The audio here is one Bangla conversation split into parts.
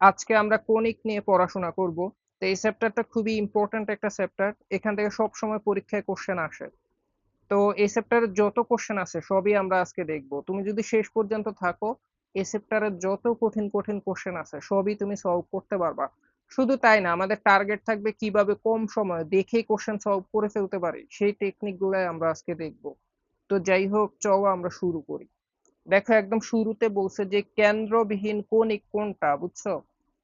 আজকে আমরা কণিক নিয়ে পড়াশোনা করব। তো এই চ্যাপ্টারটা খুবই ইম্পর্ট্যান্ট একটা চ্যাপ্টার। এখান থেকে সব সময় পরীক্ষায় কোশ্চেন আসে। তো এই চ্যাপ্টারের যত কোশ্চেন আছে সবই আমরা আজকে দেখব। তুমি যদি শেষ পর্যন্ত থাকো, এই চ্যাপ্টারের যত কঠিন কঠিন কোশ্চেন আছে সবই তুমি সলভ করতে পারবা। শুধু তাই না, আমাদের টার্গেট থাকবে কিভাবে কম সময়ে দেখেই কোশ্চেন সলভ করে ফেলতে পারি, সেই টেকনিক গুলাই আমরা আজকে দেখব। তো যাই হোক, চলো আমরা শুরু করি। দেখো, একদম শুরুতে বলছে যে কেন্দ্রবিহীন কণিক কোনটা, বুঝছো?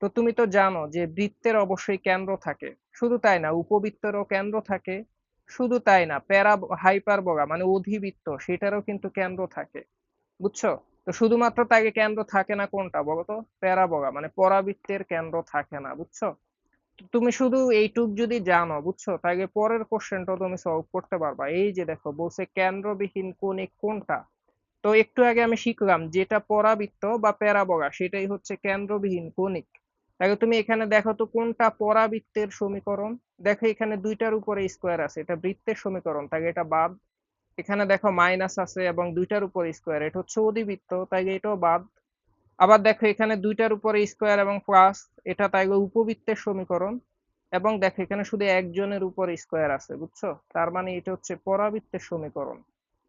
তো তুমি তো জানো যে বৃত্তের অবশ্যই কেন্দ্র থাকে। শুধু তাই না, উপবৃত্তেরও কেন্দ্র থাকে। শুধু তাই না, হাইপারবোলা মানে অধিবৃত্ত, সেটারও কিন্তু কেন্দ্র থাকে। বুঝছো? তো শুধুমাত্র তাকে কেন্দ্র থাকে না কোনটা বলতো? প্যারাবোলা মানে পরাবৃত্তের কেন্দ্র থাকে না, বুঝছো? তো তুমি শুধু এইটুক যদি জানো, বুঝছো, তাহলে পরের কোশ্চেনটা তুমি সলভ করতে পারবা। এই যে দেখো, বলছে কেন্দ্রবিহীন কণিক কোনটা। তো একটু আগে আমি শিখলাম যেটা পরাবৃত্ত বা প্যারাবোলা সেটাই হচ্ছে কেন্দ্রবিহীন কণিক। তাহলে তুমি এখানে দেখো তো কোনটা পরাবৃত্তের সমীকরণ। দেখো, এখানে দুইটার উপরে স্কোয়ার আছে, এটা বৃত্তের সমীকরণ, তাই এটা বাদ। এখানে দেখো মাইনাস আছে এবং দুইটার উপর স্কোয়ার, এটা হচ্ছে অধিবৃত্ত, তাই এটাও বাদ। আবার দেখো, এখানে দুইটার উপরে স্কোয়ার এবং প্লাস, এটা তাই উপবৃত্তের সমীকরণ। এবং দেখো, এখানে শুধু একজনের উপর স্কোয়ার আছে, বুঝছো, তার মানে এটা হচ্ছে পরাবৃত্তের সমীকরণ।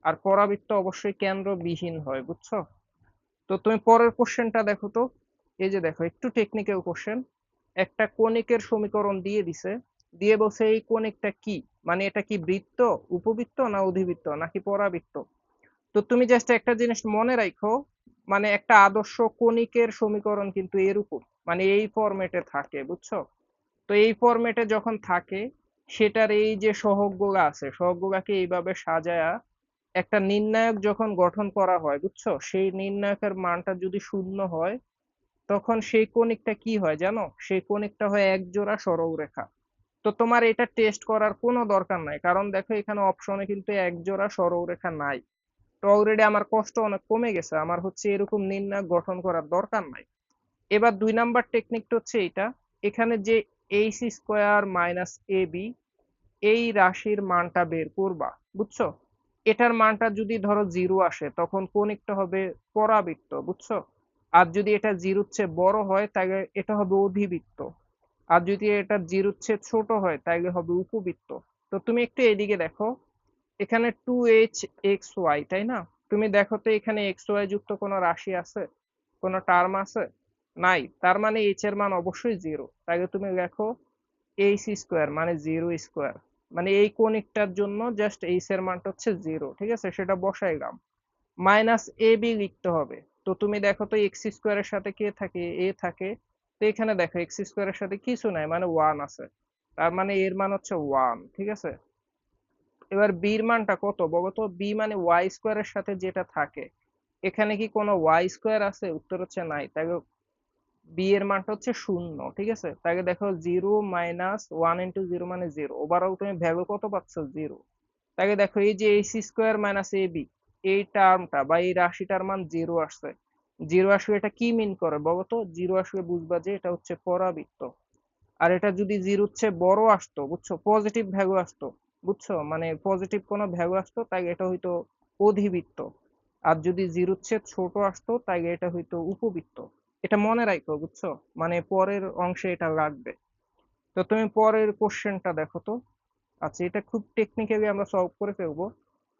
আর পরাবৃত্ত অবশ্যই কেন্দ্রবিহীন হয়, বুঝছো? তো তুমি পরের কোশ্চেনটা দেখো তো। এই যে দেখো, একটু টেকনিক্যাল কোশ্চেন। একটা কণিকের সমীকরণ দিয়ে দিছে, দিয়ে বলছে এই কণিকটা কি, মানে এটা কি বৃত্ত, উপবৃত্ত না অধিবৃত্ত নাকি পরাবৃত্ত। তো তুমি জাস্ট একটা জিনিস মনে রাখো, মানে একটা আদর্শ কণিকের সমীকরণ কিন্তু এরকম, মানে এই ফরম্যাটে থাকে, বুঝছো? তো এই ফরম্যাটে যখন থাকে, সেটার এই যে সহগগুলো আছে, সহগগুলাকে এইভাবে সাজায়া একটা নির্ণায়ক যখন গঠন করা হয়, বুঝছো, সেই নির্ণায়কের মানটা যদি শূন্য হয়, তখন সেই কণিকটা কি হয় জানো? সেই কণিকটা হয় এক জোড়া সরল রেখা। তো তোমার এটা টেস্ট করার কোনো দরকার নাই, কারণ দেখো এখানে অপশনে কিন্তু এক জোড়া সরল রেখা নাই। তো অলরেডি আমার কষ্ট অনেক কমে গেছে, আমার হচ্ছে এরকম নির্ণায়ক গঠন করার দরকার নাই। এবার 2 নাম্বার টেকনিকটা হচ্ছে এইটা। এখানে যে H square minus A B, এই রাশির মানটা বের করবা, বুঝছো? এটার মানটা যদি ধরো জিরো আসে, তখন কণিকটা হবে পরাবৃত্ত, বুঝছো? আর যদি এটা জিরোর চেয়ে বড় হয়, তাহলে এটা হবে অধিবৃত্ত। আর যদি এটা জিরোর চেয়ে ছোট হয়, তাহলে হবে উপবৃত্ত। তো তুমি একটু এদিকে দেখো, এখানে 2h(x,y), তাই না? তুমি দেখো তো, এখানে এক্স ওয়াই যুক্ত কোনো রাশি আছে, কোনো টার্ম আছে? নাই, তার মানে এইচ এর মান অবশ্যই জিরো। তাহলে তুমি দেখো, এইচ স্কোয়ার মানে জিরো স্কোয়ার, মানে এই কণিকটার জন্য জাস্ট এইচ এর মানটা হচ্ছে জিরো, ঠিক আছে, সেটা বসাইলাম। মাইনাস এ বি লিখতে হবে। তো তুমি দেখো তো, এক্স স্কোয়ারের সাথে কে থাকে? এ থাকে। তো এখানে দেখো, এক্স স্কোয়ারের সাথে কিছু নাই, মানে ওয়ান আছে, তার মানে এর মান হচ্ছে ওয়ান, ঠিক আছে। এবার বির মানটা কত বলো তো? বি মানে ওয়াই স্কোয়ারের সাথে যেটা থাকে, এখানে কি কোনো ওয়াই স্কোয়ার আছে? উত্তর হচ্ছে নাই, তাই বি এর মানটা হচ্ছে শূন্য, ঠিক আছে। তাকে দেখো, zero minus one into zero মানে জিরো, ওভারঅল তুমি ভ্যালু কত পাচ্ছ? জিরো। তাকে দেখো, এই যে H square minus A B, এই টার্মটা বা এই রাশিটার মান জিরো আসছে। জিরো আসলে এটা কি মিন করে বলো তো? জিরো আসলে বুঝবা যে এটা হচ্ছে পরাবৃত্ত। আর এটা যদি জিরোর চেয়ে বড় আসতো, বুঝছো, পজিটিভ ভ্যালু আসতো, বুঝছো, মানে পজিটিভ কোনো ভ্যালু আসতো, তাই এটা হইতো অধিবৃত্ত। আর যদি জিরোর চেয়ে ছোট আসতো, তাই এটা হইতো উপবৃত্ত। এটা মনে রাখো, বুঝছো, মানে পরের অংশে এটা লাগবে। তো তুমি পরের কোশ্চেনটা দেখো তো। আচ্ছা, এটা খুব টেকনিক্যালি আমরা সলভ করে ফেলবো।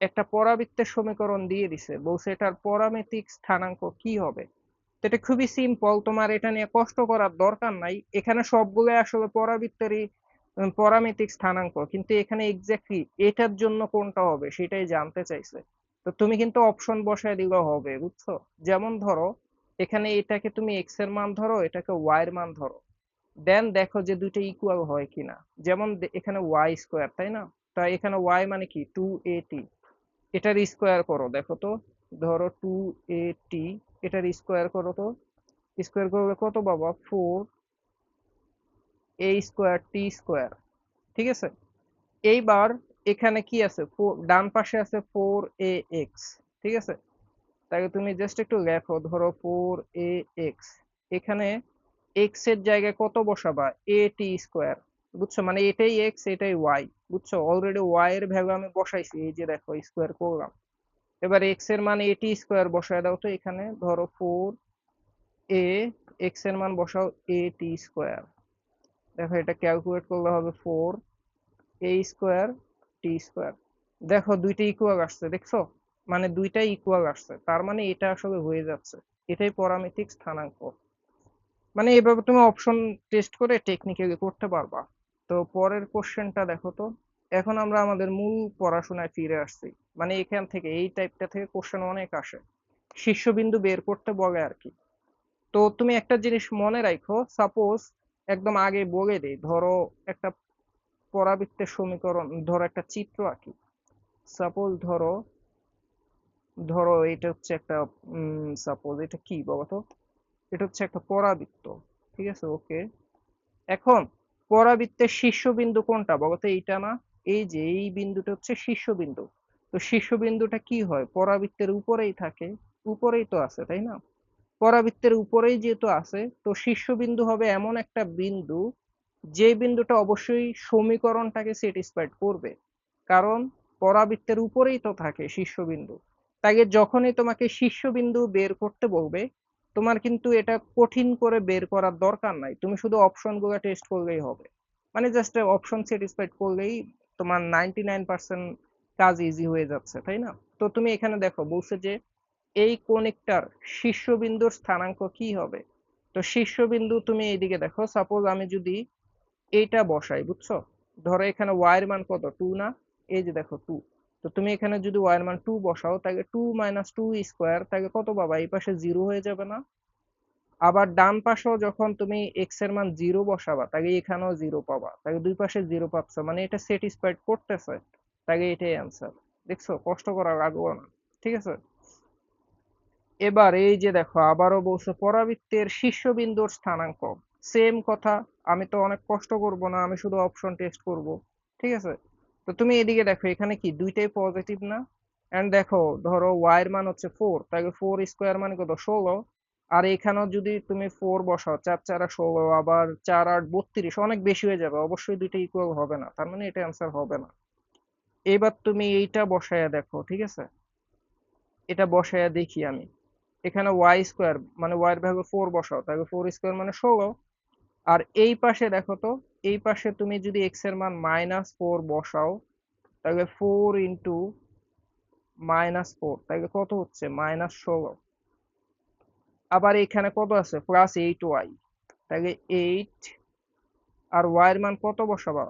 একটা পরাবৃত্তের সমীকরণ দিয়ে দিছে, বলছে এটার পরামিতিক স্থানাঙ্ক কি হবে। তো এটা খুবই সিম্পল, তোমার এটা নিয়ে কষ্ট করার দরকার নাই। এখানে সবগুলো আসলে পরাবৃত্তেরই পরামিতিক স্থানাঙ্ক, কিন্তু এখানে এক্স্যাক্টলি এটার জন্য কোনটা হবে সেটাই জানতে চাইছে। তো তুমি কিন্তু অপশন বসায় দিলেও হবে, বুঝছো। যেমন ধরো, এখানে এটাকে তুমি এক্স এর মান ধরো, এটাকে ওয়াই এর মান ধরো। দেন দেখো যে দুইটা ইকুয়াল হয় কিনা। যেমন এখানে ওয়াই স্কোয়ার, তাই না? তাই এখানে ওয়াই মানে কি? 2at। এটার স্কোয়ার করো, দেখো তো। ধরো 2at, এটার স্কোয়ার করো তো। স্কোয়ার করলে কত পাবা? 4a স্কোয়ার t স্কোয়ার, ঠিক আছে। এইবার এখানে কি আছে? ডান পাশে আছে 4ax, ঠিক আছে। তাকে তুমি জাস্ট একটু লেখো, ধরো 4ax। এখানে এক্স এর জায়গায় কত বসাবা? at স্কোয়ার, বুঝছো, মানে এটাই এক্স এটাই ওয়াই, বুঝছো। অলরেডি ওয়াই এর ভ্যালু আমি বসাইছি, এই যে দেখো স্কোয়ার করলাম। এবার এক্স এর মানে at স্কোয়ার বসায় দাও তো, এখানে ধরো 4a এক্স এর মান বসাও এ টি স্কোয়ার। দেখো এটা ক্যালকুলেট করলে হবে 4 এ স্কোয়ার টি স্কোয়ার। দেখো দুইটা ইকুয়াল আসছে, দেখছো? মানে দুইটাই ইকুয়াল আসছে, তার মানে এটা আসলে হয়ে যাচ্ছে। এটাই পরামিতিক স্থানাঙ্ক। মানে এভাবে তুমি অপশন টেস্ট করে টেকনিক্যালি করতে পারবা। তো পরের কোশ্চেনটা দেখো তো। এখন আমরা আমাদের মূল পড়াশোনায় ফিরে আসছি। মানে এখান থেকে এই টাইপটা থেকে কোশ্চেন অনেক আসে, শীর্ষবিন্দু বের করতে বলে আর কি। তো তুমি একটা জিনিস মনে রাখো, সাপোজ একদম আগে বলে দেই, ধরো একটা পরাবৃত্তের সমীকরণ, ধরো একটা চিত্র আঁকি। সাপোজ ধরো, এটা হচ্ছে একটা সাপোজ এটা কি বলতো, এটা হচ্ছে একটা পরাবৃত্ত, ঠিক আছে? ওকে, এখন পরাবৃত্তের শীর্ষবিন্দু কোনটা বলতো? এইটা না? এই যে এই বিন্দুটা হচ্ছে শীর্ষবিন্দু। তো শীর্ষবিন্দুটা কি হয়, পরাবৃত্তের উপরেই থাকে, উপরেই তো আছে তাই না? পরাবৃত্তের উপরেই যেহেতু আছে, তো শীর্ষবিন্দু হবে এমন একটা বিন্দু যে বিন্দুটা অবশ্যই সমীকরণটাকে স্যাটিসফাইড করবে, কারণ পরাবৃত্তের উপরেই তো থাকে শীর্ষবিন্দু। তাই যখনই তোমাকে শীর্ষবিন্দু বের করতে বলবে, তোমার কিন্তু এটা কঠিন করে বের করার দরকার নাই, তুমি শুধু অপশনগুলো টেস্ট করলেই হবে। মানে জাস্ট অপশন স্যাটিসফাইড করলেই তোমার 99% কাজ ইজি হয়ে যাচ্ছে, তাই না? তো তুমি এখানে দেখো বলছে যে এই কণিকটার শীর্ষবিন্দুর স্থানাঙ্ক কি হবে। তো শীর্ষবিন্দু তুমি এইদিকে দেখো, সাপোজ আমি যদি এইটা বসাই, বুঝছো? ধরো এখানে ওয়াই এর মান কত, 2 না? এই যে দেখো 2। তো তুমি এখানে যদি ওয়াই এর মান 2 বসাও, তাহলে 2 মাইনাস 2 স্কোয়ার, তাহলে কত পাবা? এই পাশে 0 হয়ে যাবে না? আবার ডান পাশেও যখন তুমি এক্স এর মান 0 বসাবা, তাহলে এখানেও 0 পাবা, তাহলে দুই পাশে 0 পাচ্ছ, মানে এটা স্যাটিসফাইড করতেছে। তাহলে এটাই অ্যান্সার। দেখছো, কষ্ট করা লাগবে না। ঠিক আছে, এবার এই যে দেখো আবারও বলছে পরাবৃত্তের শীর্ষবিন্দুর স্থানাঙ্ক। সেম কথা, আমি তো অনেক কষ্ট করব না, আমি শুধু অপশন টেস্ট করব। ঠিক আছে, তো তুমি এদিকে দেখো এখানে কি দুইটাই পজিটিভ না? এন্ড দেখো, ধরো ওয়াই এর মান হচ্ছে 4, তাহলে 4 স্কোয়ার মানে কত, 16। আর এখানেও যদি তুমি 4 বসাও, 4 4 16, আবার 4 8 32, অনেক বেশি হয়ে যাবে, অবশ্যই দুইটা ইকুয়াল হবে না, তার মানে এটা অ্যান্সার হবে না। এবার তুমি এইটা বসায়া দেখো, ঠিক আছে? এটা বসায়া দেখি আমি, এখানে ওয়াই স্কোয়ার মানে ওয়াই এর ভ্যালু 4 বসাও, তাহলে 4 স্কোয়ার মানে 16। আর এই পাশে দেখো তো, এই পাশে তুমি যদি এক্স এর মান -4 বসাও, তাহলে 4 ইন্টু -4, তাহলে কত হচ্ছে, -16। আবার এখানে কত আছে, +8y, তাহলে 8। আর ওয়াই এর মান কত বসাবা,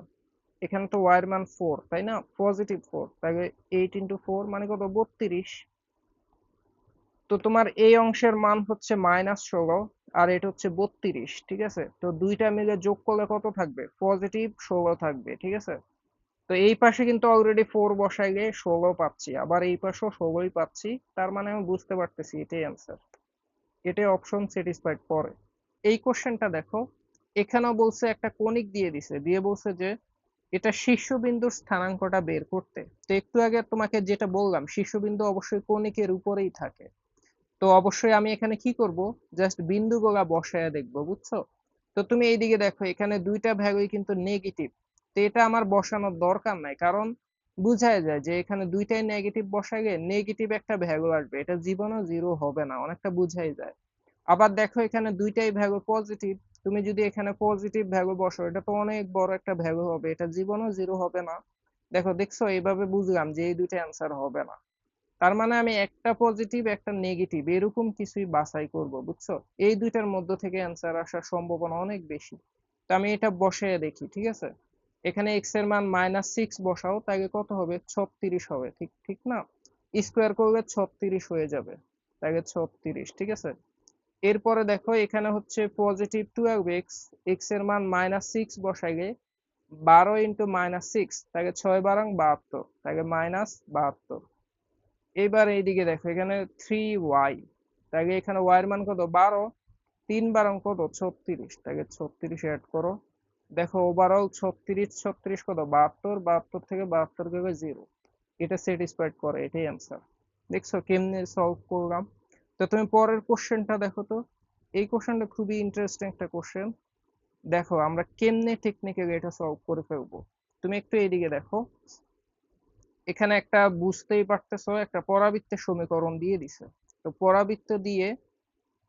এখানে তো ওয়াই এর মান 4 তাই না, +4, তাহলে 8 ইন্টু 4 মানে কত, 32। তো তোমার এই অংশের মান হচ্ছে -16, আর এটা হচ্ছে 32। ঠিক আছে, তো দুইটা মিলে যোগ করলে কত থাকবে, +16 থাকবে। ঠিক আছে, তো এই পাশে কিন্তু অলরেডি 4 বসাইলে 16 পাচ্ছি, আবার এই পাশেও 16ই পাচ্ছি, তার মানে আমি বুঝতে পারতেছি এটাই অ্যান্সার। এটাই অপশন স্যাটিসফাইড করে। এই কোশ্চেনটা দেখো, এখানেও বলছে একটা কণিক দিয়ে দিছে, দিয়ে বলছে যে এটা শীর্ষবিন্দুর স্থানাঙ্কটা বের করতে। তো একটু আগে তোমাকে যেটা বললাম, শীর্ষবিন্দু অবশ্যই কণিকের উপরেই থাকে। তো অবশ্যই আমি এখানে কি করব, জাস্ট বিন্দুগুলা বসায়া দেখবো, বুঝছো? তো তুমি এইদিকে দেখো এখানে দুইটা ভ্যালুই কিন্তু নেগেটিভ। তো এটা আমার বসানোর দরকার নাই, কারণ বুঝাই যায় যে এখানে দুইটাই নেগেটিভ বসাইলে নেগেটিভ একটা ভ্যালু আসবে, এটা জীবনেও 0 হবে না, অনেকটা বুঝাই যায়। আবার দেখো এখানে দুইটাই ভ্যালু পজিটিভ, তুমি যদি এখানে পজিটিভ ভ্যালু বসো, এটা তো অনেক বড় একটা ভ্যালু হবে, এটা জীবনেও 0 হবে না। দেখো, দেখছো, এইভাবে বুঝলাম যে এই দুইটা অ্যান্সার হবে না। তার মানে আমি একটা পজিটিভ একটা নেগেটিভ এরকম কিছুই বাছাই করব, বুঝছো? এই দুইটার মধ্য থেকে অ্যান্সার আসার সম্ভাবনা অনেক বেশি। তো আমি এটা বসিয়ে দেখি, ঠিক আছে? এখানে এক্স এর মান -6 বসাও, তাহলে কত হবে, 36 হবে, ঠিক ঠিক না? স্কোয়ার করলে 36 হয়ে যাবে, তাহলে 36। ঠিক আছে, এরপরে দেখো এখানে হচ্ছে +12x, এক্স এর মান -6 বসাইলে 12 ইন্টু -6, তাহলে 6 12 72, তাহলে -72। এবার এইদিকে দেখো এখানে 3y, তাহলে এখানে y এর মান কত, 12। 3 12 কত, 36, তাহলে 36 অ্যাড করো। দেখো ওভারঅল 36 36 কত, 72, 72 থেকে 72 গেলে 0। এটা স্যাটিসফাইড করে, এটাই অ্যান্সার। দেখছো কেমনে সলভ করলাম? তো তুমি পরের কোশ্চেনটা দেখো তো। এই কোশ্চেনটা খুবই ইন্টারেস্টিং একটা কোশ্চেন। দেখো আমরা কেমনে টেকনিক্যালি এটা সলভ করে ফেলবো। তুমি একটু এইদিকে দেখো, এখানে একটা বুঝতেই পারতেছো, একটা পরাবৃত্তের সমীকরণ দিয়ে দিছে। তো পরাবৃত্ত দিয়ে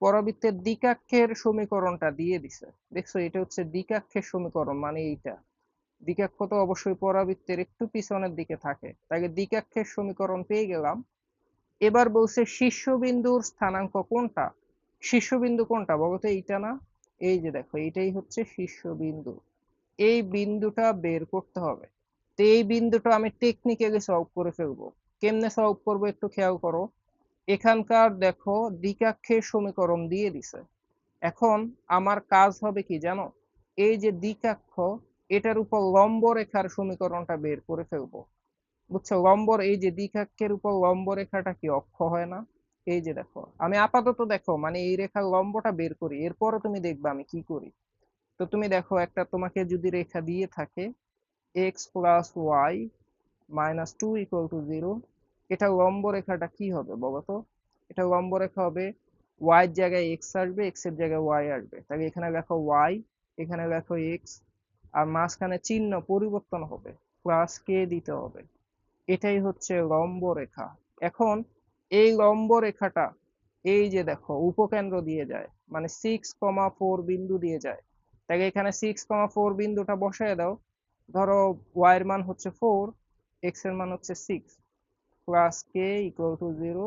পরাবৃত্তের দ্বিকাক্ষের সমীকরণটা দিয়ে দিছে। দেখছো, এটা হচ্ছে দ্বিকাক্ষের সমীকরণ, মানে এইটা দ্বিকাক্ষ তো অবশ্যই পরাবৃত্তের একটু পিছনের দিকে থাকে, তাকে দ্বিকাক্ষের সমীকরণ পেয়ে গেলাম। এবার বলছে শীর্ষবিন্দুর স্থানাঙ্ক কোনটা। শীর্ষবিন্দু কোনটা বলতো, এইটা না? এই যে দেখো, এইটাই হচ্ছে শীর্ষবিন্দু। এই বিন্দুটা বের করতে হবে। তো এই বিন্দুটা আমি টেকনিক্যালি সলভ করে ফেলবো। কেমনে সলভ করবো একটু খেয়াল করো। এখানকার দেখো দ্বিকাক্ষের সমীকরণ দিয়ে দিছে। এখন আমার কাজ হবে কি জানো, এই যে দ্বিকাক্ষ, এটার উপর লম্ব রেখার সমীকরণটা বের করে ফেলবো। বুঝছো, এই যে দ্বিকাক্ষের উপর লম্ব রেখাটা কি অক্ষ হয় না? এই যে দেখো, আমি আপাতত দেখো মানে এই রেখার লম্বটা বের করি, এরপরে তুমি দেখবে আমি কি করি। তো তুমি দেখো, একটা তোমাকে যদি রেখা দিয়ে থাকে x plus y minus two equal to zero, এটা লম্ব রেখাটা কি হবে বলো তো? এটা লম্ব রেখা হবে, ওয়াই এর জায়গায় এক্স আসবে, এক্স এর জায়গায় ওয়াই আসবে, তাহলে এখানে লেখো ওয়াই, এখানে লেখো এক্স, আর মাঝখানে চিহ্ন পরিবর্তন হবে, প্লাস কে দিতে হবে। এটাই হচ্ছে লম্ব রেখা। এখন এই লম্ব রেখাটা এই যে দেখো উপকেন্দ্র দিয়ে যায়, মানে 6,4 বিন্দু দিয়ে যায়। তাই এখানে 6,4 বিন্দুটা বসায় দাও। ধরো ওয়াই এর মান হচ্ছে 4, এক্স এর মান হচ্ছে 6, plus K equal to 0।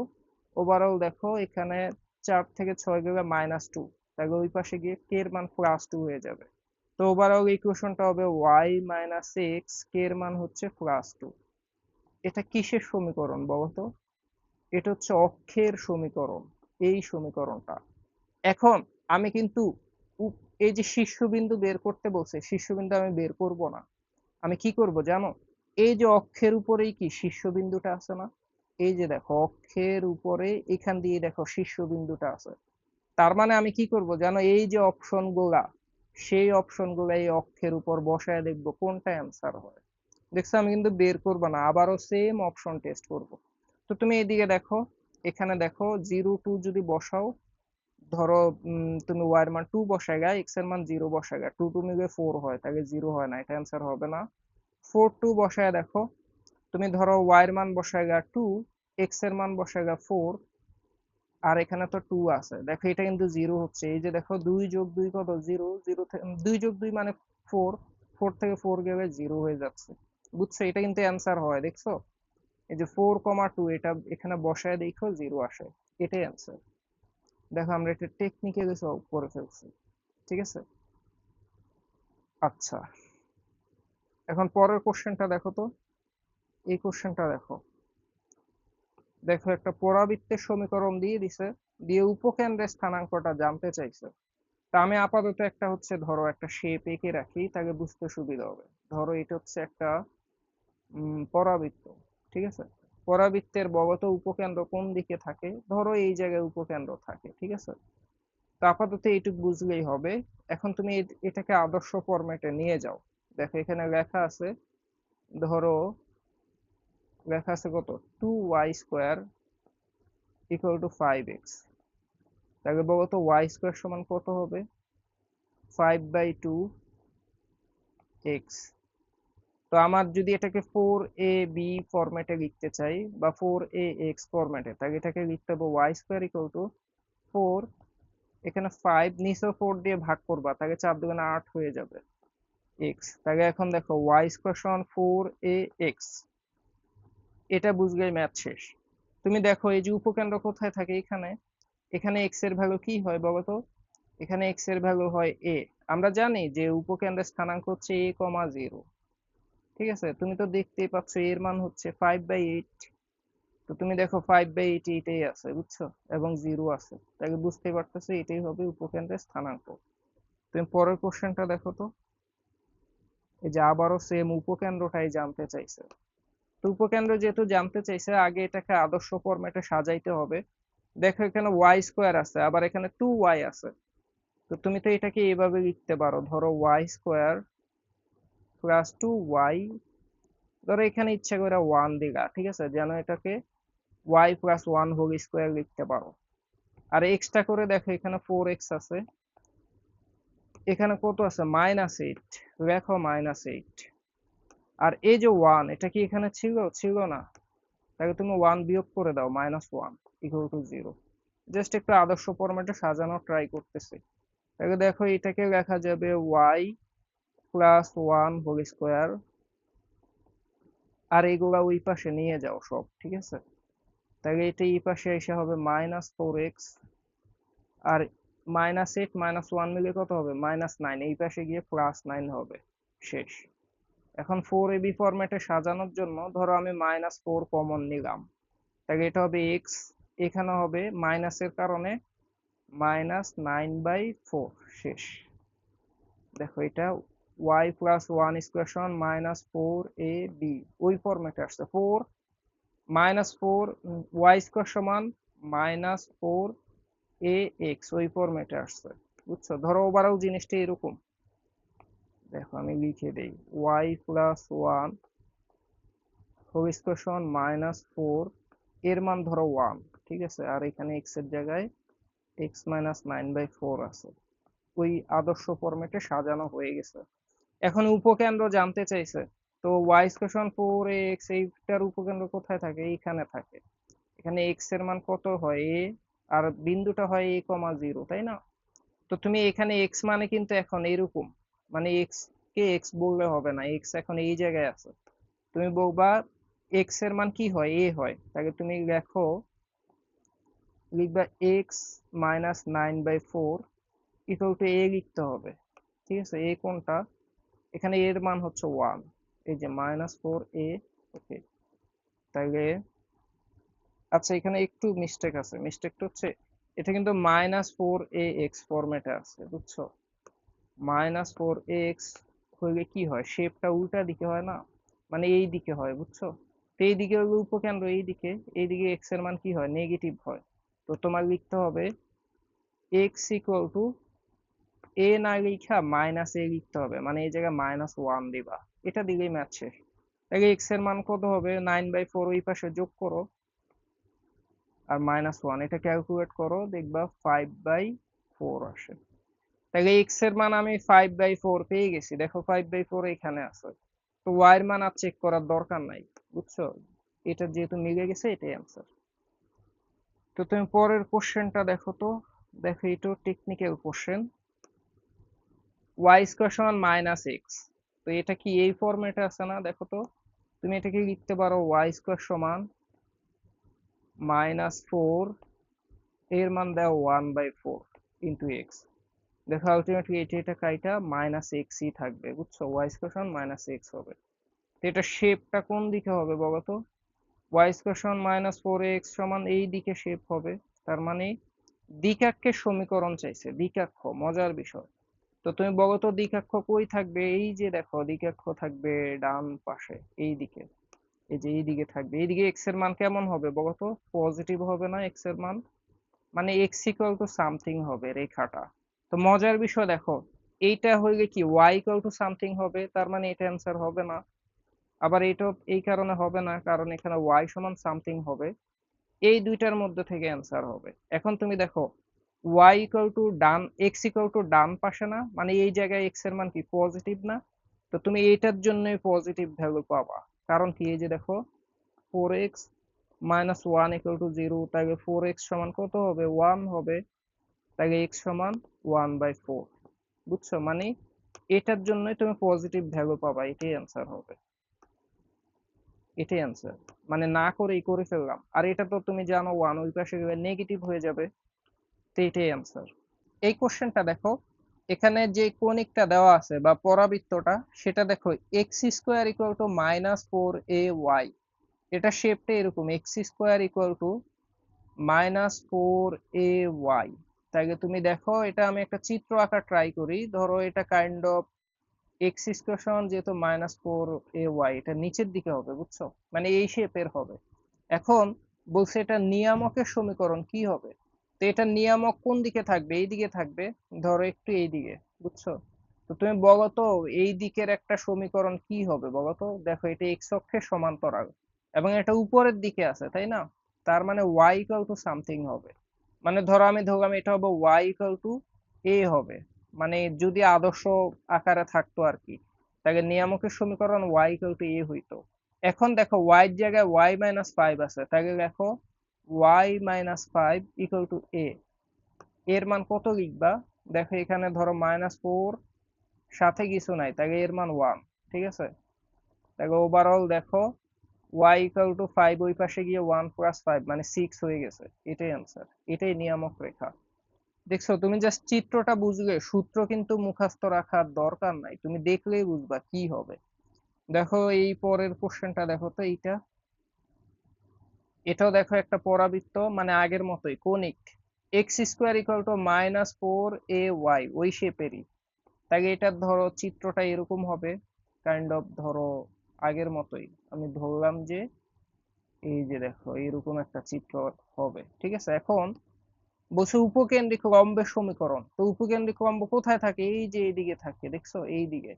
Overall দেখো এখানে 4 থেকে 6 গেলে -2, তাহলে ওই পাশে গিয়ে কে এর মান +2 হয়ে যাবে। তো ওভারঅল ইকুয়েশনটা হবে ওয়াই মাইনাস এক্স, কে এর মান হচ্ছে +2। এটা কিসের সমীকরণ বলতো? এটা হচ্ছে অক্ষের সমীকরণ, এই সমীকরণটা। এখন আমি কিন্তু এই যে শীর্ষবিন্দু বের করতে বলছে, শীর্ষবিন্দু আমি বের করব না। আমি কি করব জানো, এই যে অক্ষের উপরেই কি শীর্ষবিন্দুটা আছে না? এই যে দেখো অক্ষের উপরে এখান দিয়ে দেখো শীর্ষবিন্দুটা আছে। তার মানে আমি কি করব জানো, এই যে অপশন গুলা, সেই অপশন গুলা এই অক্ষের উপর বসায় দেখবো কোনটা অ্যান্সার হয়। দেখছো, আমি কিন্তু বের করবো না, আবারও সেম অপশন টেস্ট করব। তো তুমি এদিকে দেখো, এখানে দেখো 0 2 যদি বসাও, ধরো তুমি ওয়াই এর মান 2 বসাইগা, এক্স এর মান 0 বসাইগা, 2 2 মিলে 4 হয়, তাহলে 0 হয় না, এটা অ্যান্সার হবে না। 4 2 বসায় দেখো, তুমি ধরো ওয়াই এর মান বসাইগা 2, এক্স এর মান বসাইগা 4, আর এখানে তো 2 আছে, দেখো এটা কিন্তু 0 হচ্ছে। এই যে দেখো 2 যোগ 2 কত, 0, 0 2 যোগ 2 মানে 4, 4 থেকে 4 গেলে 0 হয়ে যাচ্ছে। বুঝছো, এটা কিন্তু অ্যান্সার হয়, দেখছো? এই যে 4,2 এটা এখানে বসায় দেখো 0 আসে, এটাই অ্যান্সার। দেখো আমরা এটা টেকনিক্যালি সলভ করে ফেলছি। ঠিক আছে, আচ্ছা, এখন পরের কোশ্চেনটা দেখো তো। এই কোশ্চেনটা দেখো, দেখো একটা পরাবৃত্তের সমীকরণ দিয়ে দিছে, দিয়ে উপকেন্দ্রের স্থানাঙ্কটা জানতে চাইছে। তা আমি আপাতত একটা হচ্ছে ধরো একটা শেপ এঁকে রাখি, তাকে বুঝতে সুবিধা হবে। ধরো এটা হচ্ছে একটা পরাবৃত্ত, ঠিক আছে? পরাবৃত্তের বলতো উপকেন্দ্র কোন দিকে থাকে, ধরো এই জায়গায় উপকেন্দ্র থাকে, ঠিক আছে? তো আপাতত এইটুকু বুঝলেই হবে। এখন তুমি এটাকে আদর্শ ফরম্যাটে নিয়ে যাও। দেখো এখানে লেখা আছে, ধরো লেখা আছে কত, 2y² ইকুয়াল টু 5x। তাহলে বলতো y² সমান কত হবে? 5/2x। তো আমার যদি এটাকে 4ab ফরম্যাটে লিখতে চাই, বা 4ax ফরম্যাটে, তাহলে এটাকে লিখতে হবে y² ইকুয়াল টু 4, এখানে 5, নিচেও 4 দিয়ে ভাগ করবা, তাহলে 4 দুগুণে 8 হয়ে যাবে x। তাহলে এখন দেখো y² সমান 4ax, এটা বুঝলেই ম্যাথ শেষ। তুমি দেখো এই যে উপকেন্দ্র কোথায় থাকে, এখানে। এখানে x এর ভ্যালু কি হয় বলতো? এখানে x এর ভ্যালু হয় a। আমরা জানি যে উপকেন্দ্রের স্থানাঙ্ক হচ্ছে a,0। ঠিক আছে, তুমি তো দেখতেই পাচ্ছ এর মান হচ্ছে 5/8। তো তুমি দেখো 5/8 এটাই আছে, বুঝছো, এবং 0 আছে, তাহলে বুঝতেই পারতেছো এটাই হবে উপকেন্দ্রের স্থানাঙ্ক। তুমি পরের কোশ্চেনটা দেখো তো। এই যে আবারও সেম উপকেন্দ্রটাই জানতে চাইছে। তো উপকেন্দ্র যেহেতু জানতে চাইছে, আগে এটাকে আদর্শ ফরম্যাটে সাজাইতে হবে। দেখো এখানে y² আছে, আবার এখানে 2y আছে। তো তুমি তো এটাকে এইভাবে লিখতে পারো, ধরো y² প্লাস 2y, ধরো এখানে ইচ্ছা করে 1 দিলা, ঠিক আছে, যেন এটাকে y প্লাস 1 হোল স্কোয়ার লিখতে পারো। আর এক্সট্রা করে দেখো এখানে 4x আছে, এখানে কত আছে, -8, লেখো -8। আর এই যে 1, এটা কি এখানে ছিল? ছিল না। তাকে তুমি 1 বিয়োগ করে দাও, -1 ইকুয়াল টু 0। জাস্ট একটু আদর্শ ফরম্যাটে সাজানো ট্রাই করতেছি। তাহলে দেখো এটাকে লেখা যাবে y plus one whole square, আর এগুলা ওই পাশে নিয়ে যাও সব, ঠিক আছে? তাহলে এটা এই পাশে এসে হবে -4x, আর -8 -1 মিলে কত হবে -9, এই পাশে গিয়ে +9 হবে। শেষ। এখন 4ab ফরম্যাটে সাজানোর জন্য ধরো আমি -4 কমন নিলাম, তাহলে এটা হবে x, এখানে হবে মাইনাসের কারণে -9/4। শেষ। দেখো এটা y প্লাস ওয়ান স্কোয়ার সমান -4ab, ওই ফরম্যাটে আসছে। -4 y স্কোয়ার সমান -4ax, ওই ফরম্যাটে আসছে। বুঝছো? ধরো ওভারঅল জিনিসটা এরকম। দেখো আমি লিখে দেই, y plus one whole square সমান -4, এর মান ধরো 1, ঠিক আছে? আর এখানে x এর জায়গায় x মাইনাস 9/4 আছে। ওই আদর্শ ফরম্যাটে সাজানো হয়ে গেছে। এখন উপকেন্দ্র জানতে চাইছে, তো y স্কয়ার সমান 4ax, এইটার উপকেন্দ্র কোথায় থাকে? এইখানে থাকে। এখানে x এর মান কত হয়? a, আর বিন্দুটা হয় a,0, তাই না? তো তুমি এখানে x মানে কিন্তু এখন এরকম, মানে x কে x বললে হবে না, x এখন এই জায়গায় আছে। তুমি বলবা x এর মান কি হয়? a হয়। তাহলে তুমি দেখো, লিখবা x minus 9/4 equal to a লিখতে হবে, ঠিক আছে? a কোনটা? এখানে এর মান হচ্ছে 1, এই যে -4a। ওকে, তাইলে আচ্ছা এখানে একটু মিস্টেক আছে, মিস্টেকটা হচ্ছে এটা কিন্তু -4ax ফরম্যাটে আছে, বুঝছো? -4ax হইলে কি হয়? শেপটা উল্টা দিকে হয় না, মানে এই দিকে হয়, বুঝছো? তো এই দিকে হলো উপকেন্দ্র, এই দিকে, এইদিকে x এর মান কি হয়? নেগেটিভ হয়। তো তোমার লিখতে হবে x ইকুয়াল টু a না লিখা -a লিখতে হবে, মানে এই জায়গায় -1 দিবা। এটা দিলেই ম্যাথ শেষ। তাহলে x এর মান কত হবে? 9/4 ওই পাশে যোগ করো, আর -1, এটা ক্যালকুলেট করো, দেখবা 5/4 আসে। তাহলে x এর মান আমি 5/4 পেয়ে গেছি। দেখো 5/4 এখানে আছে। তো y এর মান আর চেক করার দরকার নাই, বুঝছো? এটা যেহেতু মিলে গেছে, এটাই অ্যান্সার। তো তুমি পরের কোশ্চেনটা দেখো তো। দেখো এটাও টেকনিক্যাল কোশ্চেন। y স্কয়ার সমান -x, তো এটা কি এই ফরম্যাটে আছে না? দেখো তো, তুমি এটাকে লিখতে পারো y স্কয়ার সমান -4, এর মান দাও 1/4 ইন্টু x। দেখো আলটিমেটলি এটা কাইটা -x ই থাকবে, বুঝছো? y স্কয়ার সমান -x হবে। তো এটা শেপটা কোন দিকে হবে বলো তো? y স্কয়ার সমান -4x সমান এই দিকে শেপ হবে। তার মানে দ্বিঘাক্ষের সমীকরণ চাইছে, দ্বিঘাক্ষ, মজার বিষয়। তো তুমি বলো তো দ্বিঘাক্ষ কই থাকবে? এই যে দেখো দ্বিঘাক্ষ থাকবে ডান পাশে, এই দিকে, এই যে এই দিকে থাকবে। এইদিকে x এর মান কেমন হবে বলো তো? পজিটিভ হবে না x এর মান? মানে x ইকুয়াল টু সামথিং হবে রেখাটা। তো মজার বিষয় দেখো, এইটা হইলে কি y ইকুয়াল টু সামথিং হবে, তার মানে এটা অ্যান্সার হবে না। আবার এইটা এই কারণে হবে না, কারণ এখানে y সমান সামথিং হবে। এই দুইটার মধ্যে থেকে অ্যান্সার হবে। এখন তুমি দেখো, y ইকুয়াল টু ডান, x ইকুয়াল টু ডান পাশে না, মানে এই জায়গায় x এর মান কি পজিটিভ না? তো তুমি এইটার জন্যই পজিটিভ ভ্যালু পাবা। কারণ কি? এই যে দেখো, 4x -1 ইকুয়াল টু 0, তাহলে 4x সমান কত হবে? 1 হবে। তাহলে x সমান 1/4। বুঝছো? মানে এটার জন্যই তুমি পজিটিভ ভ্যালু পাবা, এটাই অ্যান্সার হবে, এটাই অ্যান্সার। মানে না করেই করে ফেললাম, আর এটা তো তুমি জানো 1 ওই পাশে গেলে নেগেটিভ হয়ে যাবে। তো এটাই অ্যান্সার। এই কোশ্চেনটা দেখো, এখানে যে কৌণিকটা দেওয়া আছে বা পরাবৃত্তটা, সেটা দেখো x square equal two -4ay, এটা শেপটা এরকম, x square equal two -4ay। তাইলে তুমি দেখো, এটা আমি একটা চিত্র আঁকা ট্রাই করি। ধরো এটা কাইন্ড অফ এক্স স্কোয়ার সমান যেহেতু -4ay, এটা নিচের দিকে হবে, বুঝছো? মানে এই শেপের হবে। এখন বলছে এটা নিয়ামকের সমীকরণ কি হবে? তো এটা নিয়ামক কোন দিকে থাকবে? এই দিকে থাকবে, ধরো একটু এই দিকে, বুঝছো? তো তুমি বলো তো এই দিকের একটা সমীকরণ কি হবে বলো তো? দেখো এটা এক্স অক্ষের সমান্তরাল এবং এটা উপরের দিকে আছে, তাই না? তার মানে y ইকুয়াল টু সামথিং হবে। মানে ধরো আমি ধরলাম এটা হবে y ইকুয়াল টু a হবে, মানে যদি আদর্শ আকারে থাকতো আর কি, তাহলে নিয়ামকের সমীকরণ y ইকুয়াল টু a হইতো। এখন দেখো y এর জায়গায় y-5 আছে, তাহলে দেখো y minus 5 equal to a, এর মান কত লিখবা? দেখো এখানে ধরো -4 সাথে কিছু নাই, তাহলে এর মান 1, ঠিক আছে? তাহলে ওভারঅল দেখো y ইকুয়াল টু 5 ওই পাশে গিয়ে 1 প্লাস 5 মানে 6 হয়ে গেছে। এটাই অ্যান্সার, এটাই নিয়ামক রেখা। দেখছো, তুমি জাস্ট চিত্রটা বুঝলে, সূত্র কিন্তু মুখস্থ রাখার দরকার নাই, তুমি দেখলেই বুঝবা কি হবে। দেখো এই পরের কোশ্চেনটা দেখো তো, এইটা, এটাও দেখো একটা পরাবৃত্ত, মানে আগের মতোই conic, x square equal two -4ay, ওই শেপেরই। তাই এটার ধরো চিত্রটা এরকম হবে, কাইন্ড অফ ধরো আগের মতোই। আমি ধরলাম যে এই যে দেখো এরকম একটা চিত্র হবে, ঠিক আছে? এখন বলছে উপকেন্দ্রিক লম্বের সমীকরণ। তো উপকেন্দ্রিক লম্ব কোথায় থাকে? এই যে এইদিকে থাকে, দেখছো এই দিকে।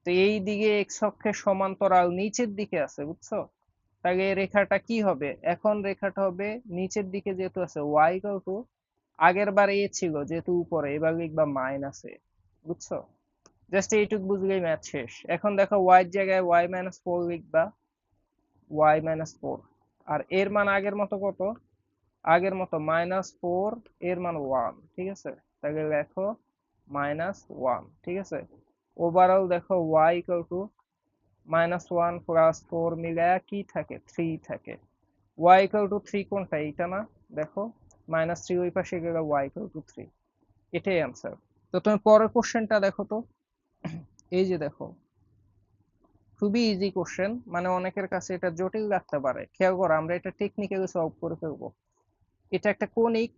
তো এই দিকে এক্স অক্ষের সমান্তরাল নিচের দিকে আছে, বুঝছো? তাহলে এই রেখাটা কি হবে? এখন রেখাটা হবে নিচের দিকে, যেহেতু আছে y ইকুয়াল টু, আগের বার এ ছিল যেহেতু উপরে, এবার লিখবা মাইনাস এ, বুঝছো? জাস্ট এইটুক বুঝলেই ম্যাথ শেষ। এখন দেখো y এর জায়গায় y-4 লিখবা, y-4, আর এর মান আগের মতো কত? আগের মতো -4, এর মান 1, ঠিক আছে? তাহলে লেখো -1, ঠিক আছে? ওভারঅল দেখো y ইকুয়াল টু -1 প্লাস 4 মিলে কি থাকে? 3 থাকে। y ইকুয়াল টু 3 কোনটা? এইটা না? দেখো -3 ওই পাশে গেলে y ইকুয়াল টু 3, এটাই অ্যান্সার। তো তুমি পরের কোশ্চেনটা দেখো তো, এই যে দেখো, খুবই ইজি কোশ্চেন, মানে অনেকের কাছে এটা জটিল লাগতে পারে। খেয়াল করো, আমরা এটা টেকনিক্যালি সলভ করে ফেলবো। এটা একটা কনিক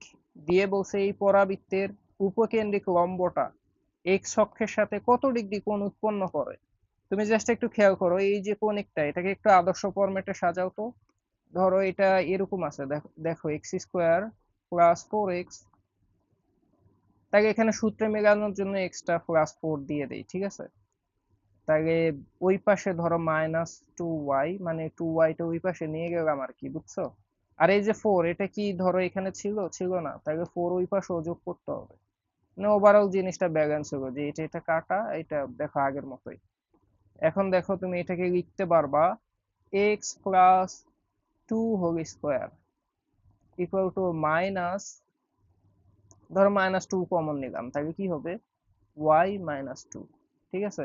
দিয়ে বলছে এই পরাবৃত্তের উপকেন্দ্রিক লম্বটা এক্স অক্ষের সাথে কত ডিগ্রি কোণ উৎপন্ন করে। তুমি জাস্ট একটু খেয়াল করো, এই যে কনিকটা, এটাকে একটু আদর্শ ফরম্যাটে সাজাও তো। ধরো এটা এরকম আছে, দেখো দেখো এক্স স্কোয়ার প্লাস 4x, তাকে এখানে সূত্রে মেলানোর জন্য এক্সটা +4 দিয়ে দেই, ঠিক আছে? তাহলে ওই পাশে ধরো -2y, মানে 2y টা ওই পাশে নিয়ে গেলাম আর কি, বুঝছো? আর এই যে 4, এটা কি ধরো এখানে ছিল? ছিল না, তাহলে 4 ওই পাশেও যোগ করতে হবে। মানে ওভারঅল জিনিসটা ব্যালেন্স হলো, যে এটা এটা কাটা, এটা দেখো আগের মতোই। এখন দেখো তুমি এটাকে লিখতে পারবা x plus 2 whole square equal to minus, ধরো -2 কমন নিলাম, তাহলে কি হবে? y-2, ঠিক আছে?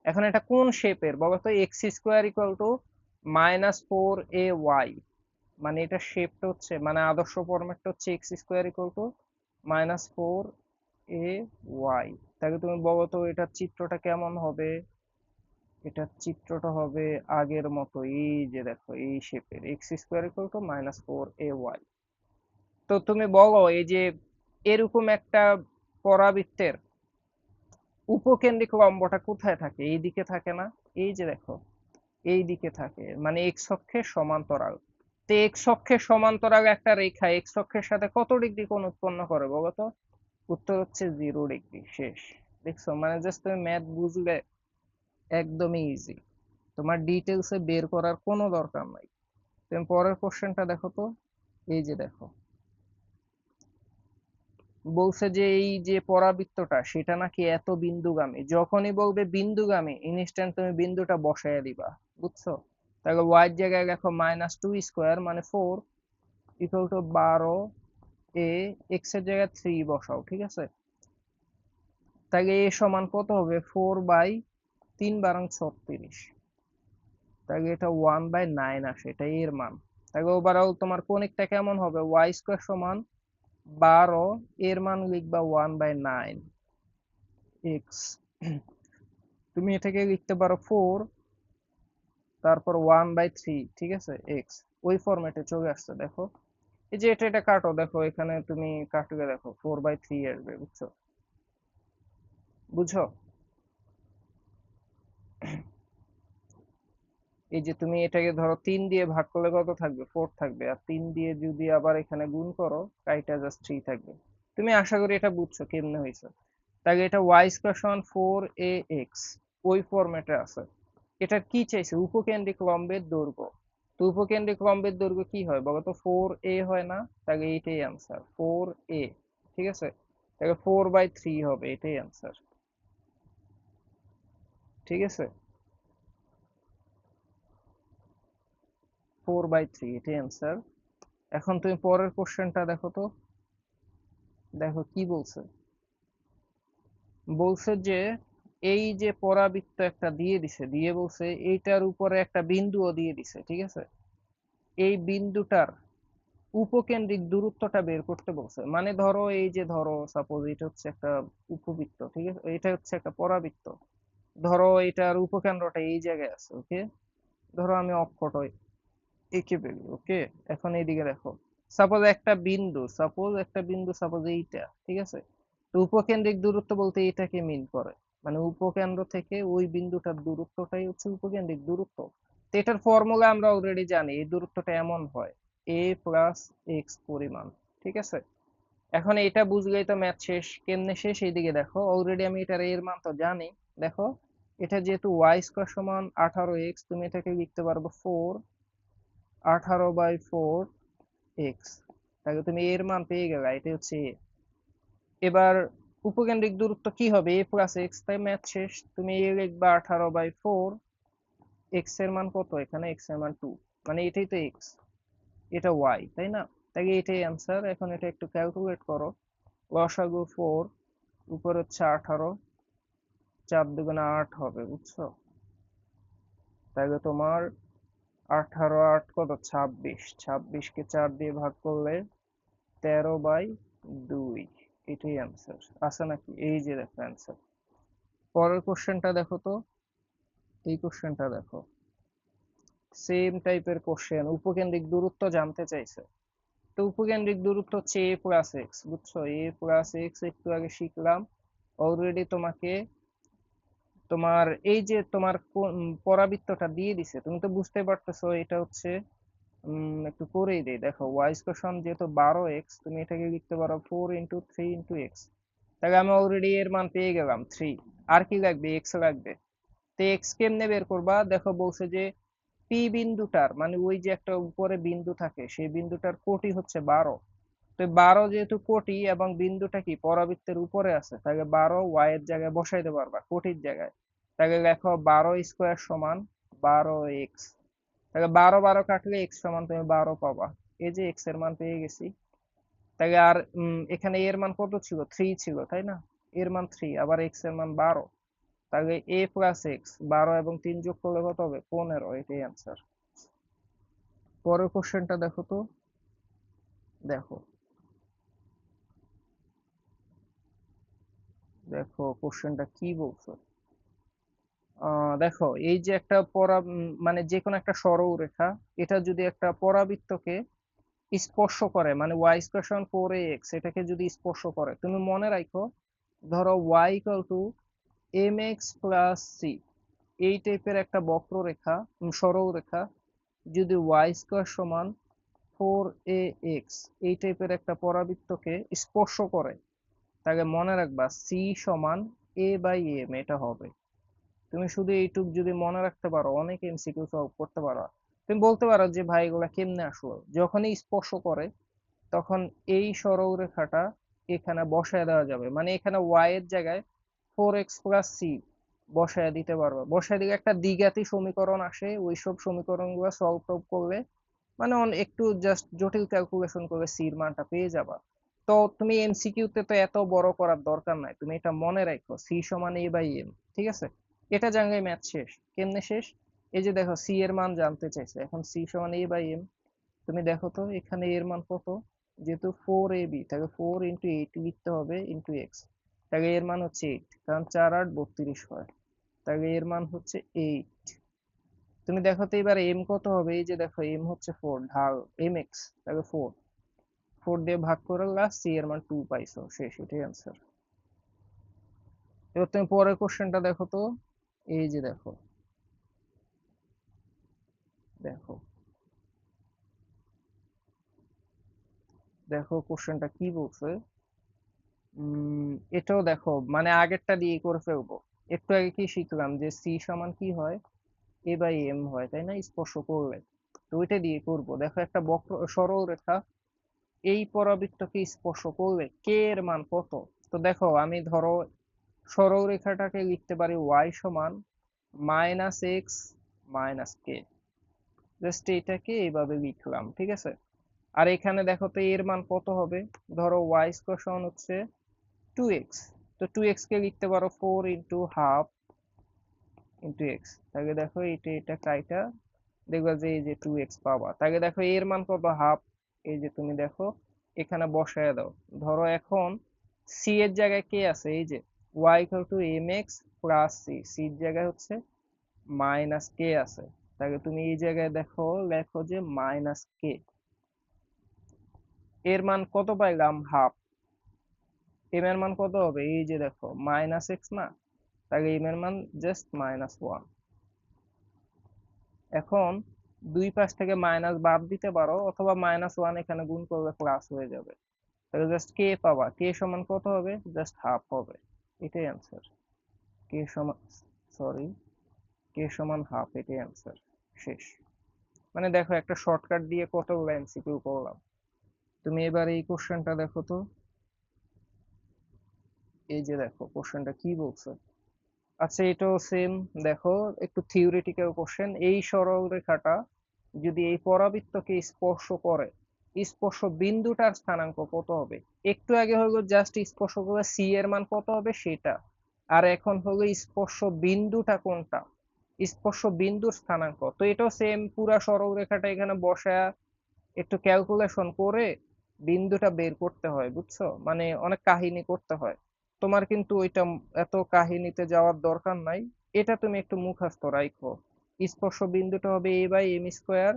এখন এটা কোন শেপের বলো তো? X square equal two -4ay, মানে এটা শেপটা হচ্ছে, মানে আদর্শ ফরম্যাটটা হচ্ছে x square equal two -4ay। তাহলে তুমি বলো তো এটার চিত্রটা কেমন হবে? এটার চিত্রটা হবে আগের মতো, এই যে দেখো এই শেপের, x square equal two -4ay। তো তুমি বলো এই যে এরকম একটা পরাবৃত্তের উপকেন্দ্রিক লম্বটা কোথায় থাকে? এই দিকে থাকে না? এই যে দেখো এই দিকে থাকে, মানে এক্স অক্ষের সমান্তরাল। তো এক্স অক্ষের সমান্তরাল একটা রেখা এক্স অক্ষের সাথে কত ডিগ্রি কোণ উৎপন্ন করে বলো তো? উত্তর হচ্ছে 0 ডিগ্রি। শেষ। দেখছো, মানে জাস্ট তুমি ম্যাথ বুঝলে একদমই ইজি, তোমার ডিটেলসে বের করার কোনো দরকার নাই। তুমি পরের কোশ্চেনটা দেখো তো, এই যে দেখো, বলছে যে এই যে পরাবৃত্তটা সেটা নাকি এত বিন্দুগামী, যখনই বলবে বিন্দুগামী ইনস্ট্যান্ট তুমি বিন্দুটা বসায় দিবা, বুঝছো? তাহলে y এর জায়গায় দেখো -2 স্কোয়ার মানে 4 ইকুয়াল টু 12 এ, এক্স এর জায়গায় 3 বসাও, ঠিক আছে? তাহলে এ সমান কত হবে? 4/3 × 36, তাহলে এটা 1/9 আসে, এটা এর মান। তাহলে ওভারঅল তোমার কোণিকটা কেমন হবে? y স্কোয়ার সমান 12, এর মান লিখবা 1/9 এক্স। তুমি এটাকে লিখতে পারো 4, তারপর 1/3, ঠিক আছে, এক্স। ওই ফরম্যাটে চলে আসছে, দেখো এই যে এটা এটা কাটো, দেখো এখানে তুমি কাটলে দেখো 4/3 আসবে, বুঝছো? বুঝছো? এই যে তুমি এটাকে ধরো 3 দিয়ে ভাগ করলে কত থাকবে? 4 থাকবে, আর 3 দিয়ে যদি আবার এখানে গুণ করো, কাইটা জাস্ট 3 থাকবে। তুমি আশা করি এটা বুঝছো কেমনে হয়েছে। তাহলে এটা y স্কয়ার সমান 4ax, ওই ফরম্যাটে আছে। এটা কি চাইছে? উপকেন্দ্রিক লম্বের দৈর্ঘ্য। তো উপকেন্দ্রিক লম্বের দৈর্ঘ্য কি হয় বলো তো? 4a হয় না? তাহলে এইটাই অ্যান্সার, 4a, ঠিক আছে? তাহলে 4/3 হবে, এটাই অ্যান্সার, ঠিক আছে? 4/3 এটাই অ্যান্সার। এখন তুমি পরের কোশ্চেনটা দেখো তো। দেখো কি বলছে। বলছে যে এই যে পরাবৃত্ত একটা দিয়ে দিছে, দিয়ে বলছে এইটার উপরে একটা বিন্দুও দিয়ে দিছে, ঠিক আছে। এই বিন্দুটার উপকেন্দ্রিক দূরত্বটা বের করতে বলছে। মানে ধরো এই যে ধরো সাপোজ এটা হচ্ছে একটা উপবৃত্ত, ঠিক আছে, এটা হচ্ছে একটা পরাবৃত্ত। ধরো এটার উপকেন্দ্রটা এই জায়গায় আছে, ওকে। ধরো আমি অক্ষটা এঁকে ফেলি, ওকে। এখন এইদিকে দেখো, সাপোজ একটা বিন্দু সাপোজ এইটা, ঠিক আছে। তো উপকেন্দ্রিক দূরত্ব বলতে এটাকে মিন করে, মানে উপকেন্দ্র থেকে ওই বিন্দুটার দূরত্বটাই হচ্ছে উপকেন্দ্রিক দূরত্ব। তো এটার ফর্মুলা আমরা অলরেডি জানি, এই দূরত্বটা এমন হয় a প্লাস এক্স পরিমাণ, ঠিক আছে। এখন এটা বুঝলেই তো ম্যাথ শেষ। কেমনে শেষ, এইদিকে দেখো, অলরেডি আমি এটার এর মান তো জানি। দেখো, এটা যেহেতু ওয়াই স্কোয়ার সমান 18x, তুমি এটাকে লিখতে পারবো 4, 18/4x। তাহলে তুমি এর মান পেয়ে গেলে, এটা হচ্ছে a। এবার উপকেন্দ্রিক দূরত্ব কি হবে, a প্লাস এক্স, তাই ম্যাথ শেষ। তুমি a লিখবা 18/4, এক্স এর মান কত, এখানে এক্স এর মান 2, মানে এটাই তো এক্স, এটা ওয়াই, তাই না। তাই এটাই অ্যান্সার। এখন এটা একটু ক্যালকুলেট করো। লসাগু 4, উপর হচ্ছে 18, 4 দুগুণে 8 হবে, বুঝছো। তাহলে তোমার 18 8 কত, 26, 26-কে 4 দিয়ে ভাগ করলে 13/2। এটাই অ্যান্সার আছে নাকি, এই যে দেখো অ্যান্সার। পরের কোশ্চেনটা দেখো তো। এই কোশ্চেনটা দেখো, সেম টাইপের কোশ্চেন, উপকেন্দ্রিক দূরত্ব জানতে চাইছে। তো উপকেন্দ্রিক দূরত্ব হচ্ছে a প্লাস এক্স, বুঝছো, a প্লাস এক্স একটু আগে শিখলাম অলরেডি। তোমাকে তোমার এই যে তোমার পরাবৃত্তটা দিয়ে দিছে, তুমি তো বুঝতে পারতেছো এটা হচ্ছে একটু করেই দেই। দেখো ওয়াই স্কোয়ার যেহেতু 12x, তুমি এটাকে লিখতে পারো 4 × 3 × x। তাহলে আমি অলরেডি এর মান পেয়ে গেলাম 3। আর কি লাগবে, এক্স লাগবে। তো এক্স কেমনে বের করবা, দেখো বলছে যে পি বিন্দুটার, মানে ওই যে একটা উপরে বিন্দু থাকে, সেই বিন্দুটার কোটি হচ্ছে 12। তো 12 যেহেতু কোটি এবং বিন্দুটা কি পরাবৃত্তের উপরে আছে, তাহলে 12 ওয়াই এর জায়গায় বসাইতে পারবা, কোটির জায়গায়। তাহলে লেখো 12² সমান 12x। তাহলে 12 কাটলে এক্স সমান তুমি 12 পাবা। এই যে এক্স এর মান পেয়ে গেছি। তাহলে আর এখানে এর মান কত ছিল, 3 ছিল, তাই না। এর মান 3, আবার এক্স এর মান 12। তাহলে a প্লাস এক্স, 12 এবং 3 যোগ করলে কত হবে, 15। এটাই অ্যান্সার। পরের কোশ্চেনটা দেখো তো। দেখো, দেখো কোশ্চেনটা কি বলছো। দেখো এই যে একটা মানে যে কোনো একটা সরলরেখা, এটা যদি একটা পরাবৃত্তকে স্পর্শ করে, মানে ওয়াই স্কোয়ার সমান 4ax, এটাকে যদি স্পর্শ করে, তুমি মনে রাখো, ধরো y equal to mx plus c, এই টাইপের একটা বক্ররেখা, সরলরেখা, যদি ওয়াই স্কোয়ার সমান 4ax, এই টাইপের একটা পরাবৃত্তকে স্পর্শ করে, তাহলে মনে রাখবা সি সমান a/m, এটা হবে। তুমি শুধু এইটুক যদি মনে রাখতে পারো, অনেক এমসিকিউ সলভ করতে পারো। তুমি বলতে পারো যে ভাই এগুলা কেমনে আসলো, যখনই স্পর্শ করে তখন এই সরলরেখাটা এখানে বসায় দেওয়া যাবে, মানে এখানে ওয়াই এর জায়গায় 4x+c বসায় দিতে পারবে। বসায় দিলে একটা দ্বিঘাতী সমীকরণ আসে, ওইসব সমীকরণ গুলো সলভ টলভ করলে, মানে একটু জাস্ট জটিল ক্যালকুলেশন করে সির মানটা পেয়ে যাবা। তো তুমি এমসিকিউ তে তো এত বড় করার দরকার নাই, তুমি এটা মনে রাখো, সি সমান a/m, ঠিক আছে। এটা জানলে ম্যাথ শেষ। কেমনে শেষ, এই যে দেখো সি এর মান জানতে চাইছে, এখন সি সমান a/m। তুমি দেখো তো এখানে এর মান কত, যেহেতু 4ab, তাহলে 4 × 8 লিখতে হবে ইন্টু এক্স। তাহলে এর মান হচ্ছে 8, কারণ 4 8 32 হয়। তাহলে এর মান হচ্ছে 8। তুমি দেখো তো এবার এম কত হবে, এই যে দেখো এম হচ্ছে 4, ঢাল mx, তাহলে 4, 4 দিয়ে ভাগ করে লাস্ট সি এর মান 2 পাইছো, শেষ, এটাই অ্যান্সার। এবার তুমি পরের কোশ্চেনটা দেখো তো। এই যে দেখো, দেখো, দেখো কোশ্চেনটা কি বলছে। এটাও দেখো, মানে আগেরটা দিয়ে করে ফেলবো। একটু আগে কি শিখলাম যে সি সমান কি হয়, a/m হয়, তাই না, স্পর্শ করলে। তো ওইটা দিয়ে করব। দেখো একটা বক্র সরল রেখা এই পরাবৃত্তকে স্পর্শ করলে কে এর মান কত। তো দেখো আমি ধরো সরল রেখাটাকে লিখতে পারি ওয়াই সমান -x - k, জাস্ট এটাকে এইভাবে লিখলাম, ঠিক আছে। আর এখানে দেখো তো এর মান কত হবে, ধরো ওয়াই স্কোয়ার সমান হচ্ছে 2x। তো 2x কে লিখতে পারো 4 ইন্টু হাফ ইন্টু এক্স, তাকে দেখো এটা কাইটা দেখবা যে এই যে 2x পাবা। তাকে দেখো এর মান কত, হাফ। এই যে তুমি দেখো এখানে বসায় দাও। ধরো এখন সি এর জায়গায় কে আছে, এই যে y equal to m x plus c, সির জায়গায় হচ্ছে মাইনাস কে আছে। তাকে তুমি এই জায়গায় দেখো, লেখো যে মাইনাস কে। এর মান কত পাইলাম, হাফ। এম এর মান কত হবে, এই যে দেখো মাইনাস এক্স না, তাকে এম এর মান জাস্ট -1। এখন দুই পাশ থেকে মাইনাস বাদ দিতে পারো, অথবা -1 এখানে গুণ করলে প্লাস হয়ে যাবে। তাহলে জাস্ট কে পাবা, কে সমান কত হবে, জাস্ট হাফ হবে। এটাই অ্যান্সার। কে সমান, সরি, কে সমান হাফ, এটাই অ্যান্সার। শেষ। মানে দেখো একটা শর্টকাট দিয়ে কতগুলো এমসিকিউ করলাম। তুমি এবার এই কোশ্চেনটা দেখো তো। এই যে দেখো কোশ্চেনটা কি বলছে। আচ্ছা এটাও সেম। দেখো একটু থিওরিটিক্যাল কোশ্চেন। এই সরল রেখাটা যদি এই পরাবৃত্তকে স্পর্শ করে, স্পর্শ বিন্দুটার স্থানাঙ্ক কত হবে। একটু আগে হলো জাস্ট স্পর্শ করে সি এর মান কত হবে সেটা, আর এখন হলো স্পর্শ বিন্দুটা কোনটা, স্পর্শ বিন্দুর স্থানাঙ্ক। তো এটাও সেম, পুরা সরল রেখাটা এখানে বসায় একটু ক্যালকুলেশন করে বিন্দুটা বের করতে হয়, বুঝছো, মানে অনেক কাহিনী করতে হয়। তোমার কিন্তু ওইটা এত কাহিনীতে যাওয়ার দরকার নাই। এটা তুমি একটু মুখস্থ রাখো। স্পর্শ বিন্দুটা হবে এ বাই এম স্কোয়ার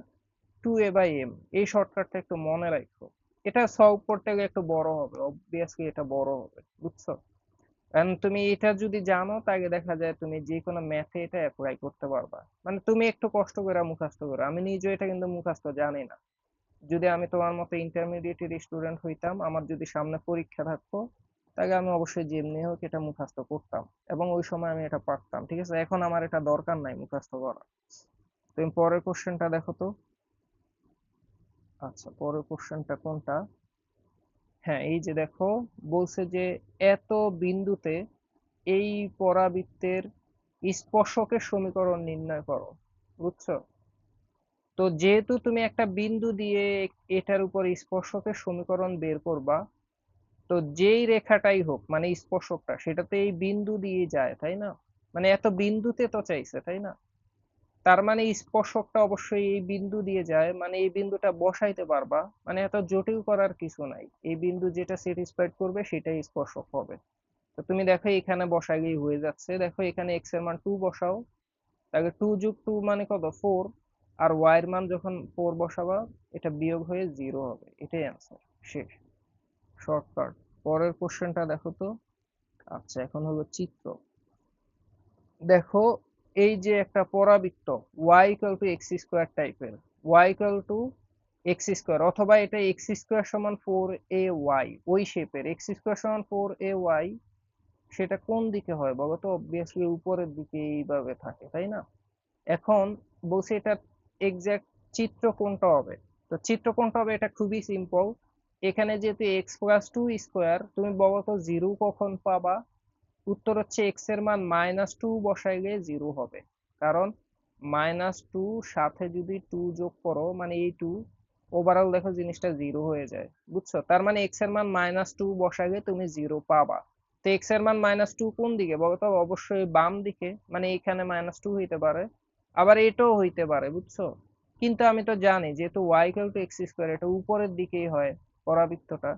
2a/m। এই শর্টকাটটা একটু মনে রাখো। এটা সলভ করতে গেলে একটু বড় হবে, অবভিয়াসলি এটা বড় হবে, বুঝছো। কারণ তুমি এটা যদি জানো তাহলে দেখা যায় তুমি যে কোনো ম্যাথে এটা অ্যাপ্লাই করতে পারবা। মানে তুমি একটু কষ্ট করে মুখস্থ করো, আমি নিজে এটা কিন্তু মুখস্থ জানি না। যদি আমি তোমার মতো ইন্টারমিডিয়েটের স্টুডেন্ট হইতাম, আমার যদি সামনে পরীক্ষা থাকতো, তাহলে আমি অবশ্যই যেমনি হোক এটা মুখস্থ করতাম, এবং ওই সময় আমি এটা পারতাম। ঠিক আছে, এখন আমার এটা দরকার নাই মুখস্থ করা। তুমি পরের কোশ্চেনটা দেখো তো। আচ্ছা পরের কোশ্চেনটা কোনটা, হ্যাঁ এই যে দেখো, বলছে যে এত বিন্দুতে এই পরাবৃত্তের স্পর্শকের সমীকরণ নির্ণয় করো, বুঝছো। তো যেহেতু তুমি একটা বিন্দু দিয়ে এটার উপর স্পর্শকের সমীকরণ বের করবা, তো যেই রেখাটাই হোক মানে স্পর্শকটা সেটা তো এই বিন্দু দিয়ে যায়, তাই না। মানে এত বিন্দুতে তো চাইছে, তাই না। তার মানে স্পর্শকটা অবশ্যই এই বিন্দু দিয়ে যায়, মানে এই বিন্দুটা বসাইতে পারবা। মানে এত জটিল করার কিছু নাই, এই বিন্দু যেটা স্যাটিসফাইড করবে সেটাই স্পর্শক হবে। তো তুমি দেখো এখানে বসাইলেই হয়ে যাচ্ছে। দেখো এখানে এক্স এর মান 2 বসাও, তাহলে 2 যোগ 2 মানে কত, 4। আর ওয়াই এর মান যখন 4 বসাবা, এটা বিয়োগ হয়ে 0 হবে। এটাই অ্যান্সার। শেষ। শর্টকাট। পরের কোশ্চেনটা দেখো তো। আচ্ছা এখন হলো চিত্র। দেখো এই যে একটা পরাবৃত্ত y equal two x square টাইপের, y equal two x square, অথবা এটা এক্স স্কোয়ার সমান 4ay, ওই শেপের এক্স স্কোয়ার সমান 4ay, সেটা কোন দিকে হয় বলো তো। অবভিয়াসলি উপরের দিকে এইভাবে থাকে, তাই না। এখন বলছি এটা এক্সাক্ট চিত্র কোনটা হবে। তো চিত্র কোনটা হবে এটা খুবই সিম্পল। এখানে যেহেতু এক্স প্লাস টু স্কোয়ার, তুমি বলো তো জিরো কখন পাবা। উত্তর হচ্ছে এক্স এর মান -2 বসাইলে জিরো হবে। কারণ -2 সাথে যদি 2 যোগ করো মানে এই 2, ওভারঅল দেখো জিনিসটা জিরো হয়ে যায়, বুঝছো। তার মানে এক্স এর মান -2 বসাইলে তুমি জিরো পাবা। তো এক্স এর মান -2 কোন দিকে বলো তো, অবশ্যই বাম দিকে। মানে এখানে -2 হইতে পারে, আবার এটাও হইতে পারে, বুঝছো। কিন্তু আমি তো জানি যেহেতু y equal two x square, এটা উপরের দিকেই হয় পরাবৃত্তটা,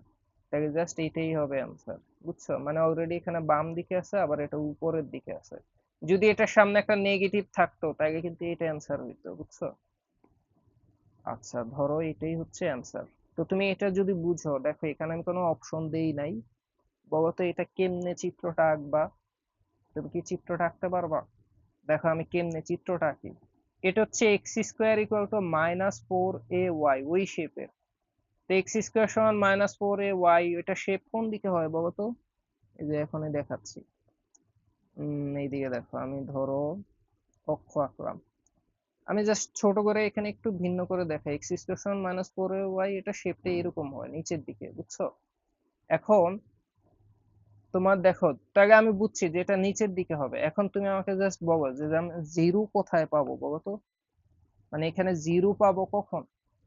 তাহলে জাস্ট এইটাই হবে অ্যান্সার, বুঝছো। মানে অলরেডি এখানে বাম দিকে আছে, আবার এটা উপরের দিকে আছে। যদি এটার সামনে একটা নেগেটিভ থাকতো তাহলে কিন্তু এটা অ্যান্সার হইতো, বুঝছো। আচ্ছা ধরো এটাই হচ্ছে অ্যান্সার। তো তুমি এটা যদি বুঝো, দেখো এখানে আমি কোনো অপশন দেই নাই। বলো তো এটা কেমনে চিত্রটা আঁকবা। তুমি কি চিত্রটা আঁকতে পারবা। দেখো আমি কেমনে চিত্রটা আঁকি। এটা হচ্ছে x square equal two -4ay, ওই শেপের। তো এক্স স্কোয়ার সমান -4ay, এটা শেপ কোন দিকে হয় বলো তো। এই যে এখনই দেখাচ্ছি। এইদিকে দেখো, আমি ধরো অক্ষ আঁকলাম। আমি জাস্ট ছোট করে এখানে একটু ভিন্ন করে দেখাই। এক্স স্কোয়ার সমান -4ay, এটা শেপটা এরকম হয় নিচের দিকে, বুঝছো। এখন তোমার দেখো, তাহলে আমি বুঝছি যে এটা নিচের দিকে হবে। এখন তুমি আমাকে জাস্ট বলো যে আমি জিরো কোথায় পাবো বলো তো। মানে এখানে জিরো পাবো কখন।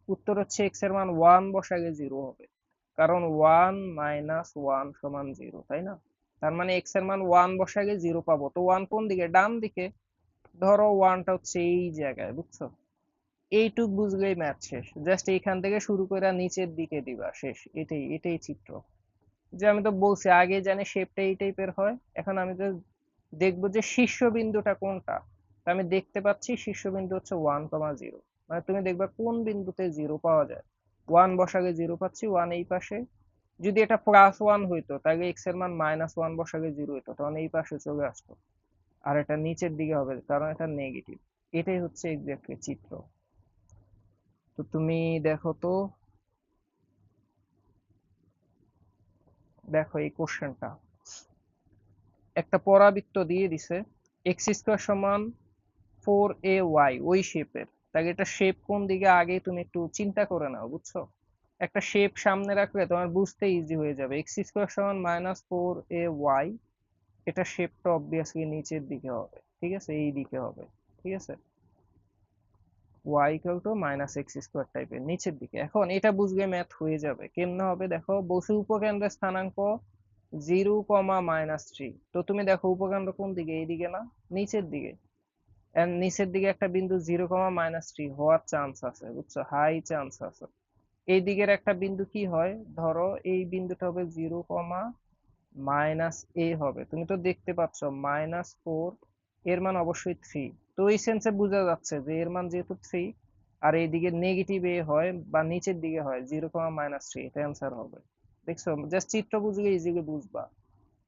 উত্তর হচ্ছে এক্স এর মান 1 বসালে 0 হবে, কারণ 1 মাইনাস 1 সমান 0, তাই না? তার মানে এক্স এর মান 1 বসালে 0 পাবো। তো 1 কোন দিকে? ডান দিকে। ধরো 1টা হচ্ছে এই জায়গায়, বুঝছো? এইটুক বুঝলেই ম্যাথ শেষ। জাস্ট এইখান থেকে শুরু করে নিচের দিকে দিবা, শেষ। এটাই এটাই চিত্র। যে আমি তো বলছি আগে জানি শেপটা এই টাইপের হয়, এখন আমি তো দেখবো যে শীর্ষবিন্দুটা কোনটা। তো আমি দেখতে পাচ্ছি শীর্ষবিন্দু হচ্ছে 1,0, মানে তুমি দেখবা কোন বিন্দুতে 0 পাওয়া যায়। 1 বসালে 0 পাচ্ছি, 1 এই পাশে। যদি এটা +1 হইতো তাহলে এক্স এর মান -1 বসালে 0 হইতো, তখন এই পাশে চলে আসতো। আর এটা নিচের দিকে হবে কারণ এটা নেগেটিভ। এটাই হচ্ছে এক্স্যাক্টলি চিত্র। তো তুমি দেখো তো, দেখো এই কোশ্চেনটা। একটা পরাবৃত্ত দিয়ে দিছে, x² সমান 4ay, ওই শেপের। তাহলে এটা শেপ কোন দিকে আগে তুমি একটু চিন্তা করে নাও, বুঝছো? একটা শেপ সামনে রাখলে তোমার বুঝতে ইজি হয়ে যাবে। x² সমান -4ay, এটা শেপটা অবভিয়াসলি নিচের দিকে হবে, ঠিক আছে? এই দিকে হবে, ঠিক আছে? y ইকুয়াল টু -x² টাইপের নিচের দিকে। এখন এটা বুঝলে ম্যাথ হয়ে যাবে। কেমনে হবে দেখো, বসু উপকেন্দ্রের স্থানাঙ্ক 0,-3। তো তুমি দেখো উপকেন্দ্র কোন দিকে? এইদিকে না, নিচের দিকে। এন্ড নিচের দিকে একটা বিন্দু 0,-3 হওয়ার চান্স আছে, বুঝছো? হাই চান্স আছে। এই দিকের একটা বিন্দু কি হয়, ধরো এই বিন্দুটা হবে 0,-a হবে। তুমি তো দেখতে পাচ্ছ -4, এর মান অবশ্যই 3। তো এই সেন্সে বোঝা যাচ্ছে যে এর মান যেহেতু 3, আর এইদিকে নেগেটিভ এ হয় বা নিচের দিকে হয় 0,-3, এটা অ্যান্সার হবে। দেখছো, জাস্ট চিত্র বুঝলে ইজিলি বুঝবা।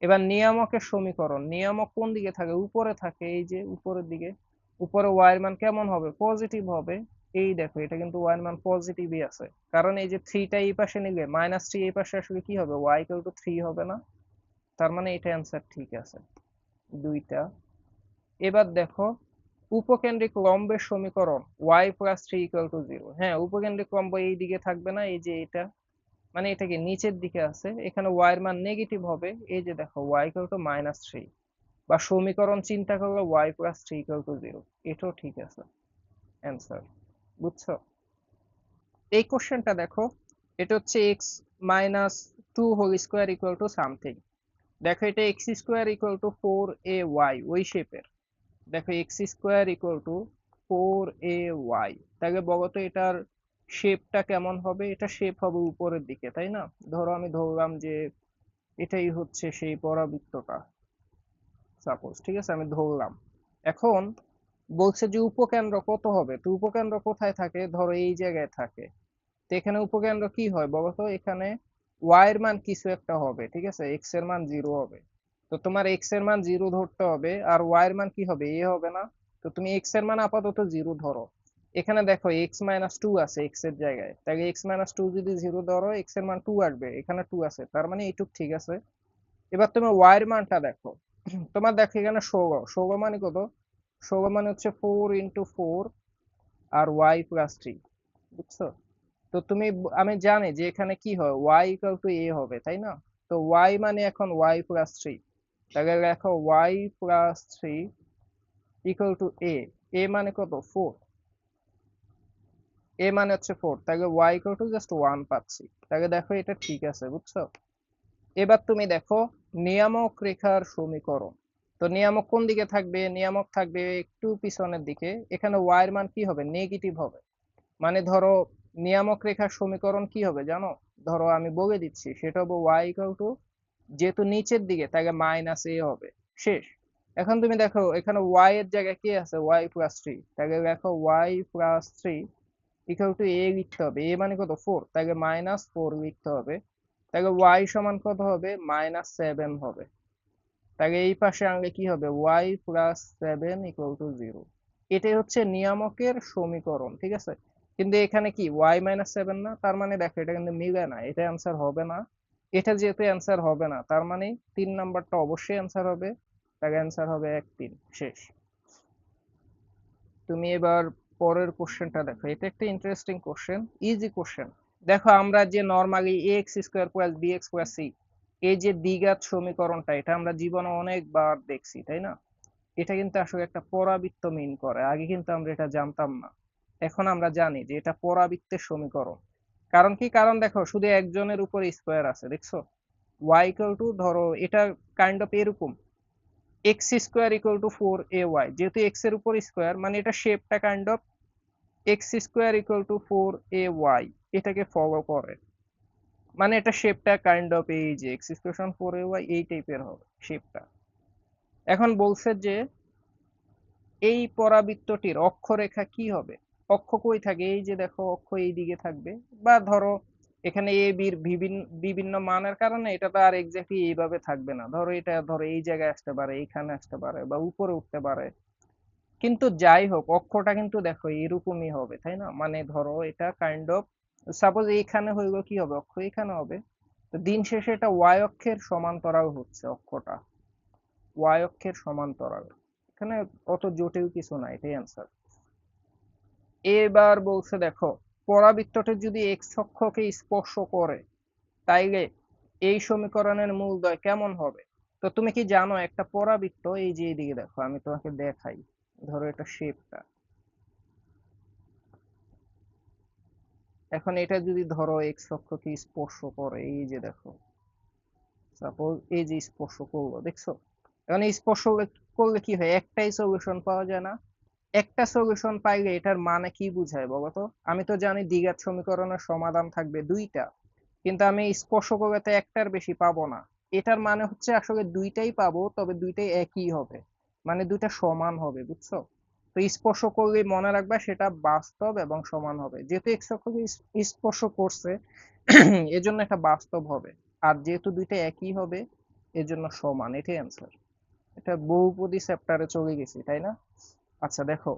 এবার নিয়ামকের সমীকরণ, নিয়ামক কোন দিকে থাকে? উপরে থাকে, এই যে উপরের দিকে। উপরে ওয়াই এর মান কেমন হবে? পজিটিভ হবে। এই দেখো এটা কিন্তু ওয়াই এর মান পজিটিভই আছে, কারণ এই যে 3টা এই পাশে নিলে -3 এই পাশে আসলে কি হবে? ওয়াই ইকুয়াল টু 3 হবে না? তার মানে এটা অ্যান্সার ঠিক আছে, দুইটা। এবার দেখো উপকেন্দ্রিক লম্বের সমীকরণ, y + 3 = 0। হ্যাঁ, উপকেন্দ্রিক লম্ব এই দিকে থাকবে না, এই যে এটা, মানে এটা কি নিচের দিকে আছে, এখানে y এর মান নেগেটিভ হবে। এই যে দেখো y = -3, বা সমীকরণ চিন্তা করলে y + 3 = 0, এটাও ঠিক আছে, অ্যান্সার। বুঝছো? এই কোশ্চেনটা দেখো, এটা হচ্ছে x - 2 whole square equal to something. দেখো এটা x² = 4ay, ওই শেপের। দেখো x² = 4ay, তাহলে বলো তো এটার শেপটা কেমন হবে? এটা শেপ হবে উপরের দিকে, তাই না? ধরো আমি ধরলাম যে এটাই হচ্ছে সেই পরাবৃত্তটা, সাপোজ, ঠিক আছে? আমি ধরলাম। এখন বলছে যে উপকেন্দ্র কত হবে। তো উপকেন্দ্র কোথায় থাকে? ধরো এই জায়গায় থাকে। তো এখানে উপকেন্দ্র কি হয় বলো তো? এখানে y এর মান কিছু একটা হবে, ঠিক আছে? x এর মান 0 হবে। তো তোমার x এর মান 0 ধরতে হবে, আর y এর মান কি হবে? a হবে না? তো তুমি x এর মান আপাতত 0 ধরো। এখানে দেখো x - 2 আছে x এর জায়গায়, তাহলে x - 2 যদি 0 ধরো, x এর মান 2 আসবে, এখানে 2 আছে, তার মানে এইটুক ঠিক আছে। এবার তুমি y এর মানটা দেখো। তোমার দেখো এখানে 16, 16 মানে কত? 16 মানে হচ্ছে 4 × 4 আর y + 3, বুঝছো? তো তুমি আমি জানি যে এখানে কি হয়, y = a হবে, তাই না? তো y মানে এখন y + 3, তাহলে লেখো y + 3 = a। a মানে কত? 4। a মানে হচ্ছে 4, তাহলে y = জাস্ট 1 পাচ্ছি। তাহলে দেখো এটা ঠিক আছে, বুঝছো? এবার তুমি দেখো নিয়ামক রেখার সমীকরণ। তো নিয়ামক কোন দিকে থাকবে? নিয়ামক থাকবে একটু পিছনের দিকে। এখানে y এর মান কি হবে? নেগেটিভ হবে। মানে ধরো নিয়ামক রেখার সমীকরণ কি হবে জানো? ধরো আমি বলে দিচ্ছি, সেটা হবে y = যেহেতু নিচের দিকে তাহলে -a হবে, শেষ। এখন তুমি দেখো এখানে y এর জায়গায় কি আছে? y + 3, তাহলে দেখো y + 3 = a লিখতে হবে। a মানে কত? 4, তাহলে -4 লিখতে হবে। তাহলে y সমান কত হবে? -7 হবে। তাহলে এই পাশে আনলে কি হবে? y + 7 = 0। এটাই হচ্ছে নিয়ামকের সমীকরণ, ঠিক আছে? কিন্তু এখানে কি y - 7 না? তার মানে দেখো এটা কিন্তু মিলে না, এটা অ্যান্সার হবে না। এটা যেহেতু অ্যান্সার হবে না, তার মানে 3 নাম্বারটা অবশ্যই অ্যান্সার হবে। তাহলে অ্যান্সার হবে 1, 3, শেষ। তুমি এবার পরের কোশ্চেনটা দেখো, এটা একটা ইন্টারেস্টিং কোশ্চেন, ইজি কোশ্চেন। দেখো আমরা যে নর্মালি ax² + bx + c, এই যে দ্বিঘাত সমীকরণটা, এটা আমরা জীবনে অনেকবার দেখছি, তাই না? এটা কিন্তু আসলে একটা পরাবৃত্ত মিন করে, আগে কিন্তু আমরা এটা জানতাম না। এখন আমরা জানি যে এটা পরাবৃত্তের সমীকরণ। কারণ কি, কারণ দেখো শুধু একজনের উপর স্কোয়ার আছে, দেখছো? y ইকুয়াল টু, ধরো এটা কাইন্ড অফ এরকম, x square equal two 4ay, যেহেতু এক্স এর উপর স্কোয়ার মানে এটা শেপটা kind of x square equal two 4ay, এটাকে ফলো করে। মানে এটা শেপটা কাইন্ড অফ এই যে এক্স স্কোয়ার 4ay এই টাইপের হবে শেপটা। এখন বলছে যে এই পরাবৃত্তটির অক্ষরেখা কি হবে? অক্ষ কই থাকে? এই যে দেখো অক্ষ এই দিকে থাকবে, বা ধরো এখানে এ বির বিভিন্ন বিভিন্ন মানের কারণে এটা তো আর এক্স্যাক্টলি এইভাবে থাকবে না, ধরো এটা ধরো এই জায়গায় আসতে পারে, এইখানে আসতে পারে, বা উপরে উঠতে পারে। কিন্তু যাই হোক অক্ষটা কিন্তু দেখো এরকমই হবে, তাই না? মানে ধরো এটা কাইন্ড অফ, সাপোজ এইখানে হইলো কি হবে, অক্ষ এখানে হবে। তো দিন শেষে এটা ওয়াই অক্ষের সমান্তরাল হচ্ছে অক্ষটা, ওয়াই অক্ষের সমান্তরাল। এখানে অত জটিল কিছু না, এটাই অ্যান্সার। এবার বলছে দেখো, পরাবৃত্তটি যদি এক্স অক্ষকে স্পর্শ করে তাইলে এই সমীকরণের মূলদ্বয় কেমন হবে? তো তুমি কি জানো একটা পরাবৃত্ত, এই যে এইদিকে দেখো আমি তোমাকে দেখাই, ধরো এটা শেপটা। এখন এটা যদি ধরো এক্স অক্ষকে স্পর্শ করে, এই যে দেখো সাপোজ এই যে স্পর্শ করলো, দেখছো? এখন এই স্পর্শ করলে কি হয়, একটাই সলিউশন পাওয়া যায় না? একটা সলিউশন পাইলে এটার মানে কি বুঝায় বলো তো? আমি তো জানি দ্বিঘাত সমীকরণের সমাধান থাকবে দুইটা, কিন্তু আমি স্পর্শ করলে তো একটার বেশি পাবো না। এটার মানে হচ্ছে আসলে দুইটাই পাবো, তবে দুইটাই একই হবে, মানে দুইটা সমান হবে, বুঝছো? তো স্পর্শ করলে মনে রাখবা সেটা বাস্তব এবং সমান হবে, যেহেতু এক্স অক্ষকে স্পর্শ করছে এজন্য এটা বাস্তব হবে। আর যেহেতু দুইটা একই হবে এজন্য সমান, এটাই অ্যান্সার। এটা বহুপদী চ্যাপ্টারে চলে গেছি, তাই না? আচ্ছা দেখো,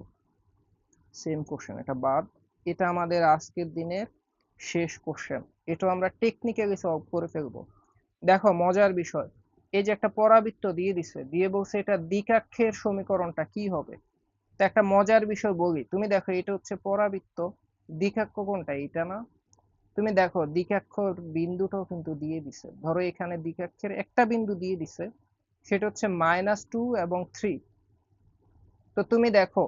সেম কোশ্চেন, এটা বাদ। এটা আমাদের আজকের দিনের শেষ কোশ্চেন। এটা আমরা টেকনিক্যালি সলভ করে ফেলবো। দেখো মজার বিষয়, এই যে একটা পরাবৃত্ত দিয়ে দিছে, দিয়ে বলছে এটা দ্বিঘাক্ষের সমীকরণটা কি হবে। তো একটা মজার বিষয় বলি, তুমি দেখো এটা হচ্ছে পরাবৃত্ত, দ্বিঘাক্ষ কোনটা, এটা না? তুমি দেখো দ্বিঘাক্ষর বিন্দুটাও কিন্তু দিয়ে দিছে, ধরো এখানে দ্বিঘাক্ষের একটা বিন্দু দিয়ে দিছে, সেটা হচ্ছে -2 এবং 3। তো তুমি দেখো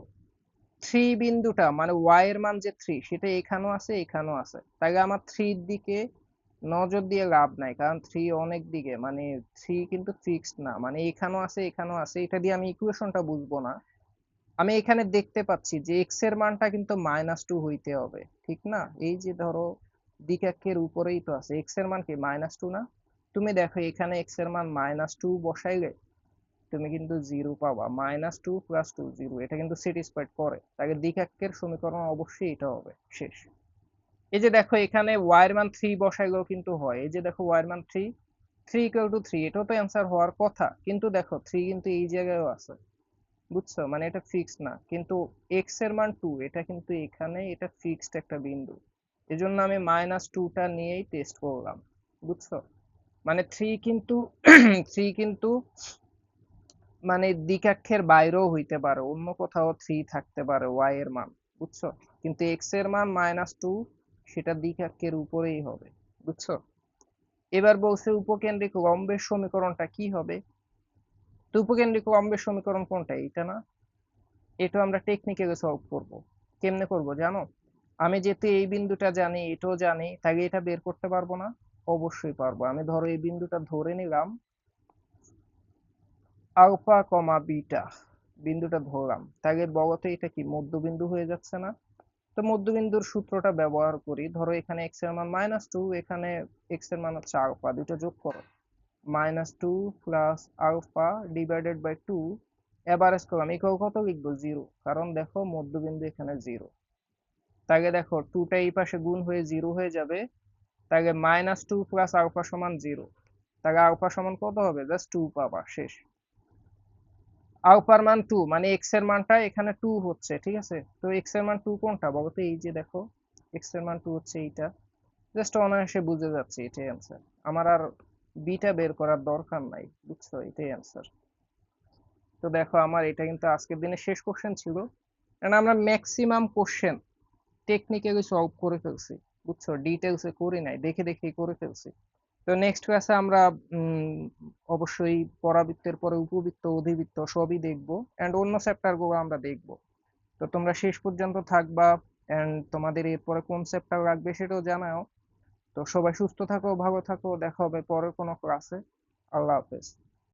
থ্রি বিন্দুটা মানে ওয়াই এর মান যে 3, সেটা এখানেও আছে এখানেও আছে, তাই আমার থ্রির দিকে নজর দিয়ে লাভ নাই, কারণ থ্রি অনেক দিকে, মানে থ্রি কিন্তু ফিক্সড না, মানে এখানেও আছে এখানেও আছে, এটা দিয়ে আমি ইকুয়েশনটা বুঝবো না। আমি এখানে দেখতে পাচ্ছি যে এক্স এর মানটা কিন্তু -2 হইতে হবে, ঠিক না? এই যে ধরো দ্বিঘাক্ষের উপরেই তো আছে, এক্স এর মান কি -2 না? তুমি দেখো এখানে এক্স এর মান -2 বসাইলে তুমি কিন্তু জিরো পাবা, -2 + 2 0, এটা কিন্তু স্যাটিসফাইড করে, তাকে দ্বিঘাক্ষের সমীকরণ অবশ্যই এটা হবে শেষ। এই যে দেখো এখানে ওয়াই এর মান 3 বসাইলেও কিন্তু হয়, এই যে দেখো ওয়াই এর মান 3, 3 = 3, এটাও তো অ্যান্সার হওয়ার কথা, কিন্তু দেখো 3 কিন্তু এই জায়গায়ও আছে, বুঝছো? মানে এটা ফিক্সড না, কিন্তু এক্স এর মান 2, এটা কিন্তু এখানে এটা ফিক্সড একটা বিন্দু, এজন্য আমি -2টা নিয়েই টেস্ট করলাম, বুঝছো? মানে 3 কিন্তু 3 কিন্তু মানে দ্বিঘাক্ষের বাইরেও হইতে পারে, অন্য কোথাও 3 থাকতে পারে ওয়াই এর মান, বুঝছো? কিন্তু এক্স এর মান -2, সেটা দ্বিঘাক্ষের উপরেই হবে, বুঝছো? এবার বলছে উপকেন্দ্রিক লম্বের সমীকরণটা কি হবে। তো উপকেন্দ্রিক লম্বের সমীকরণ কোনটা, এটা না? এটা আমরা টেকনিক্যালি সলভ করব। কেমনে করব জানো? আমি যেহেতু এই বিন্দুটা জানি এটাও জানি, তাই এটা বের করতে পারবো না? অবশ্যই পারবো। আমি ধরো এই বিন্দুটা ধরে নিলাম আলফা কমা বিটা, বিন্দুটা ধরলাম, তাহলে বলতো এটা কি মধ্যবিন্দু হয়ে যাচ্ছে না? তো মধ্যবিন্দুর সূত্রটা ব্যবহার করি, ধরো এখানে এক্স এর মান -2, এখানে এক্স এর মান হচ্ছে আলফা, দুটো যোগ করো, -2 + আলফা ডিভাইডেড বাই 2, এভারেজ করলাম, ইকুয়াল কত লিখবো, 0, কারণ দেখো মধ্যবিন্দু এখানে 0। তাহলে দেখো 2টা এই পাশে গুণ হয়ে 0 হয়ে যাবে, তাহলে -2 + আলফা সমান 0, তাহলে আলফা সমান কত হবে, জাস্ট 2 পাবা, শেষ। আলফার মান 2, মানে এক্স এর মানটা এখানে 2 হচ্ছে, ঠিক আছে? তো এক্স এর মান 2 কোনটা বলো তো, এই যে দেখো এক্স এর মান 2 হচ্ছে এইটা, জাস্ট অনায়াসে বুঝে যাচ্ছে, এটাই অ্যান্সার। আমার আর বিটা বের করার দরকার নাই, বুঝছো? এটাই অ্যান্সার। তো দেখো আমার এটা কিন্তু আজকের দিনের শেষ কোশ্চেন ছিল, কারণ আমরা ম্যাক্সিমাম কোশ্চেন টেকনিক্যালি সলভ করে ফেলছি, বুঝছো? ডিটেলসে করি নাই, দেখে দেখেই করে ফেলছি। তো নেক্সট ক্লাসে আমরা অবশ্যই পরাবৃত্তের পরে উপবৃত্ত অধিবৃত্ত সবই দেখবো, এন্ড অন্য চ্যাপ্টার গুলো আমরা দেখবো। তো তোমরা শেষ পর্যন্ত থাকবা। এন্ড তোমাদের এরপরে কোন চ্যাপ্টার লাগবে সেটাও জানাও। তো সবাই সুস্থ থাকো, ভালো থাকো, দেখা হবে পরের কোনো ক্লাসে। আল্লাহ হাফেজ।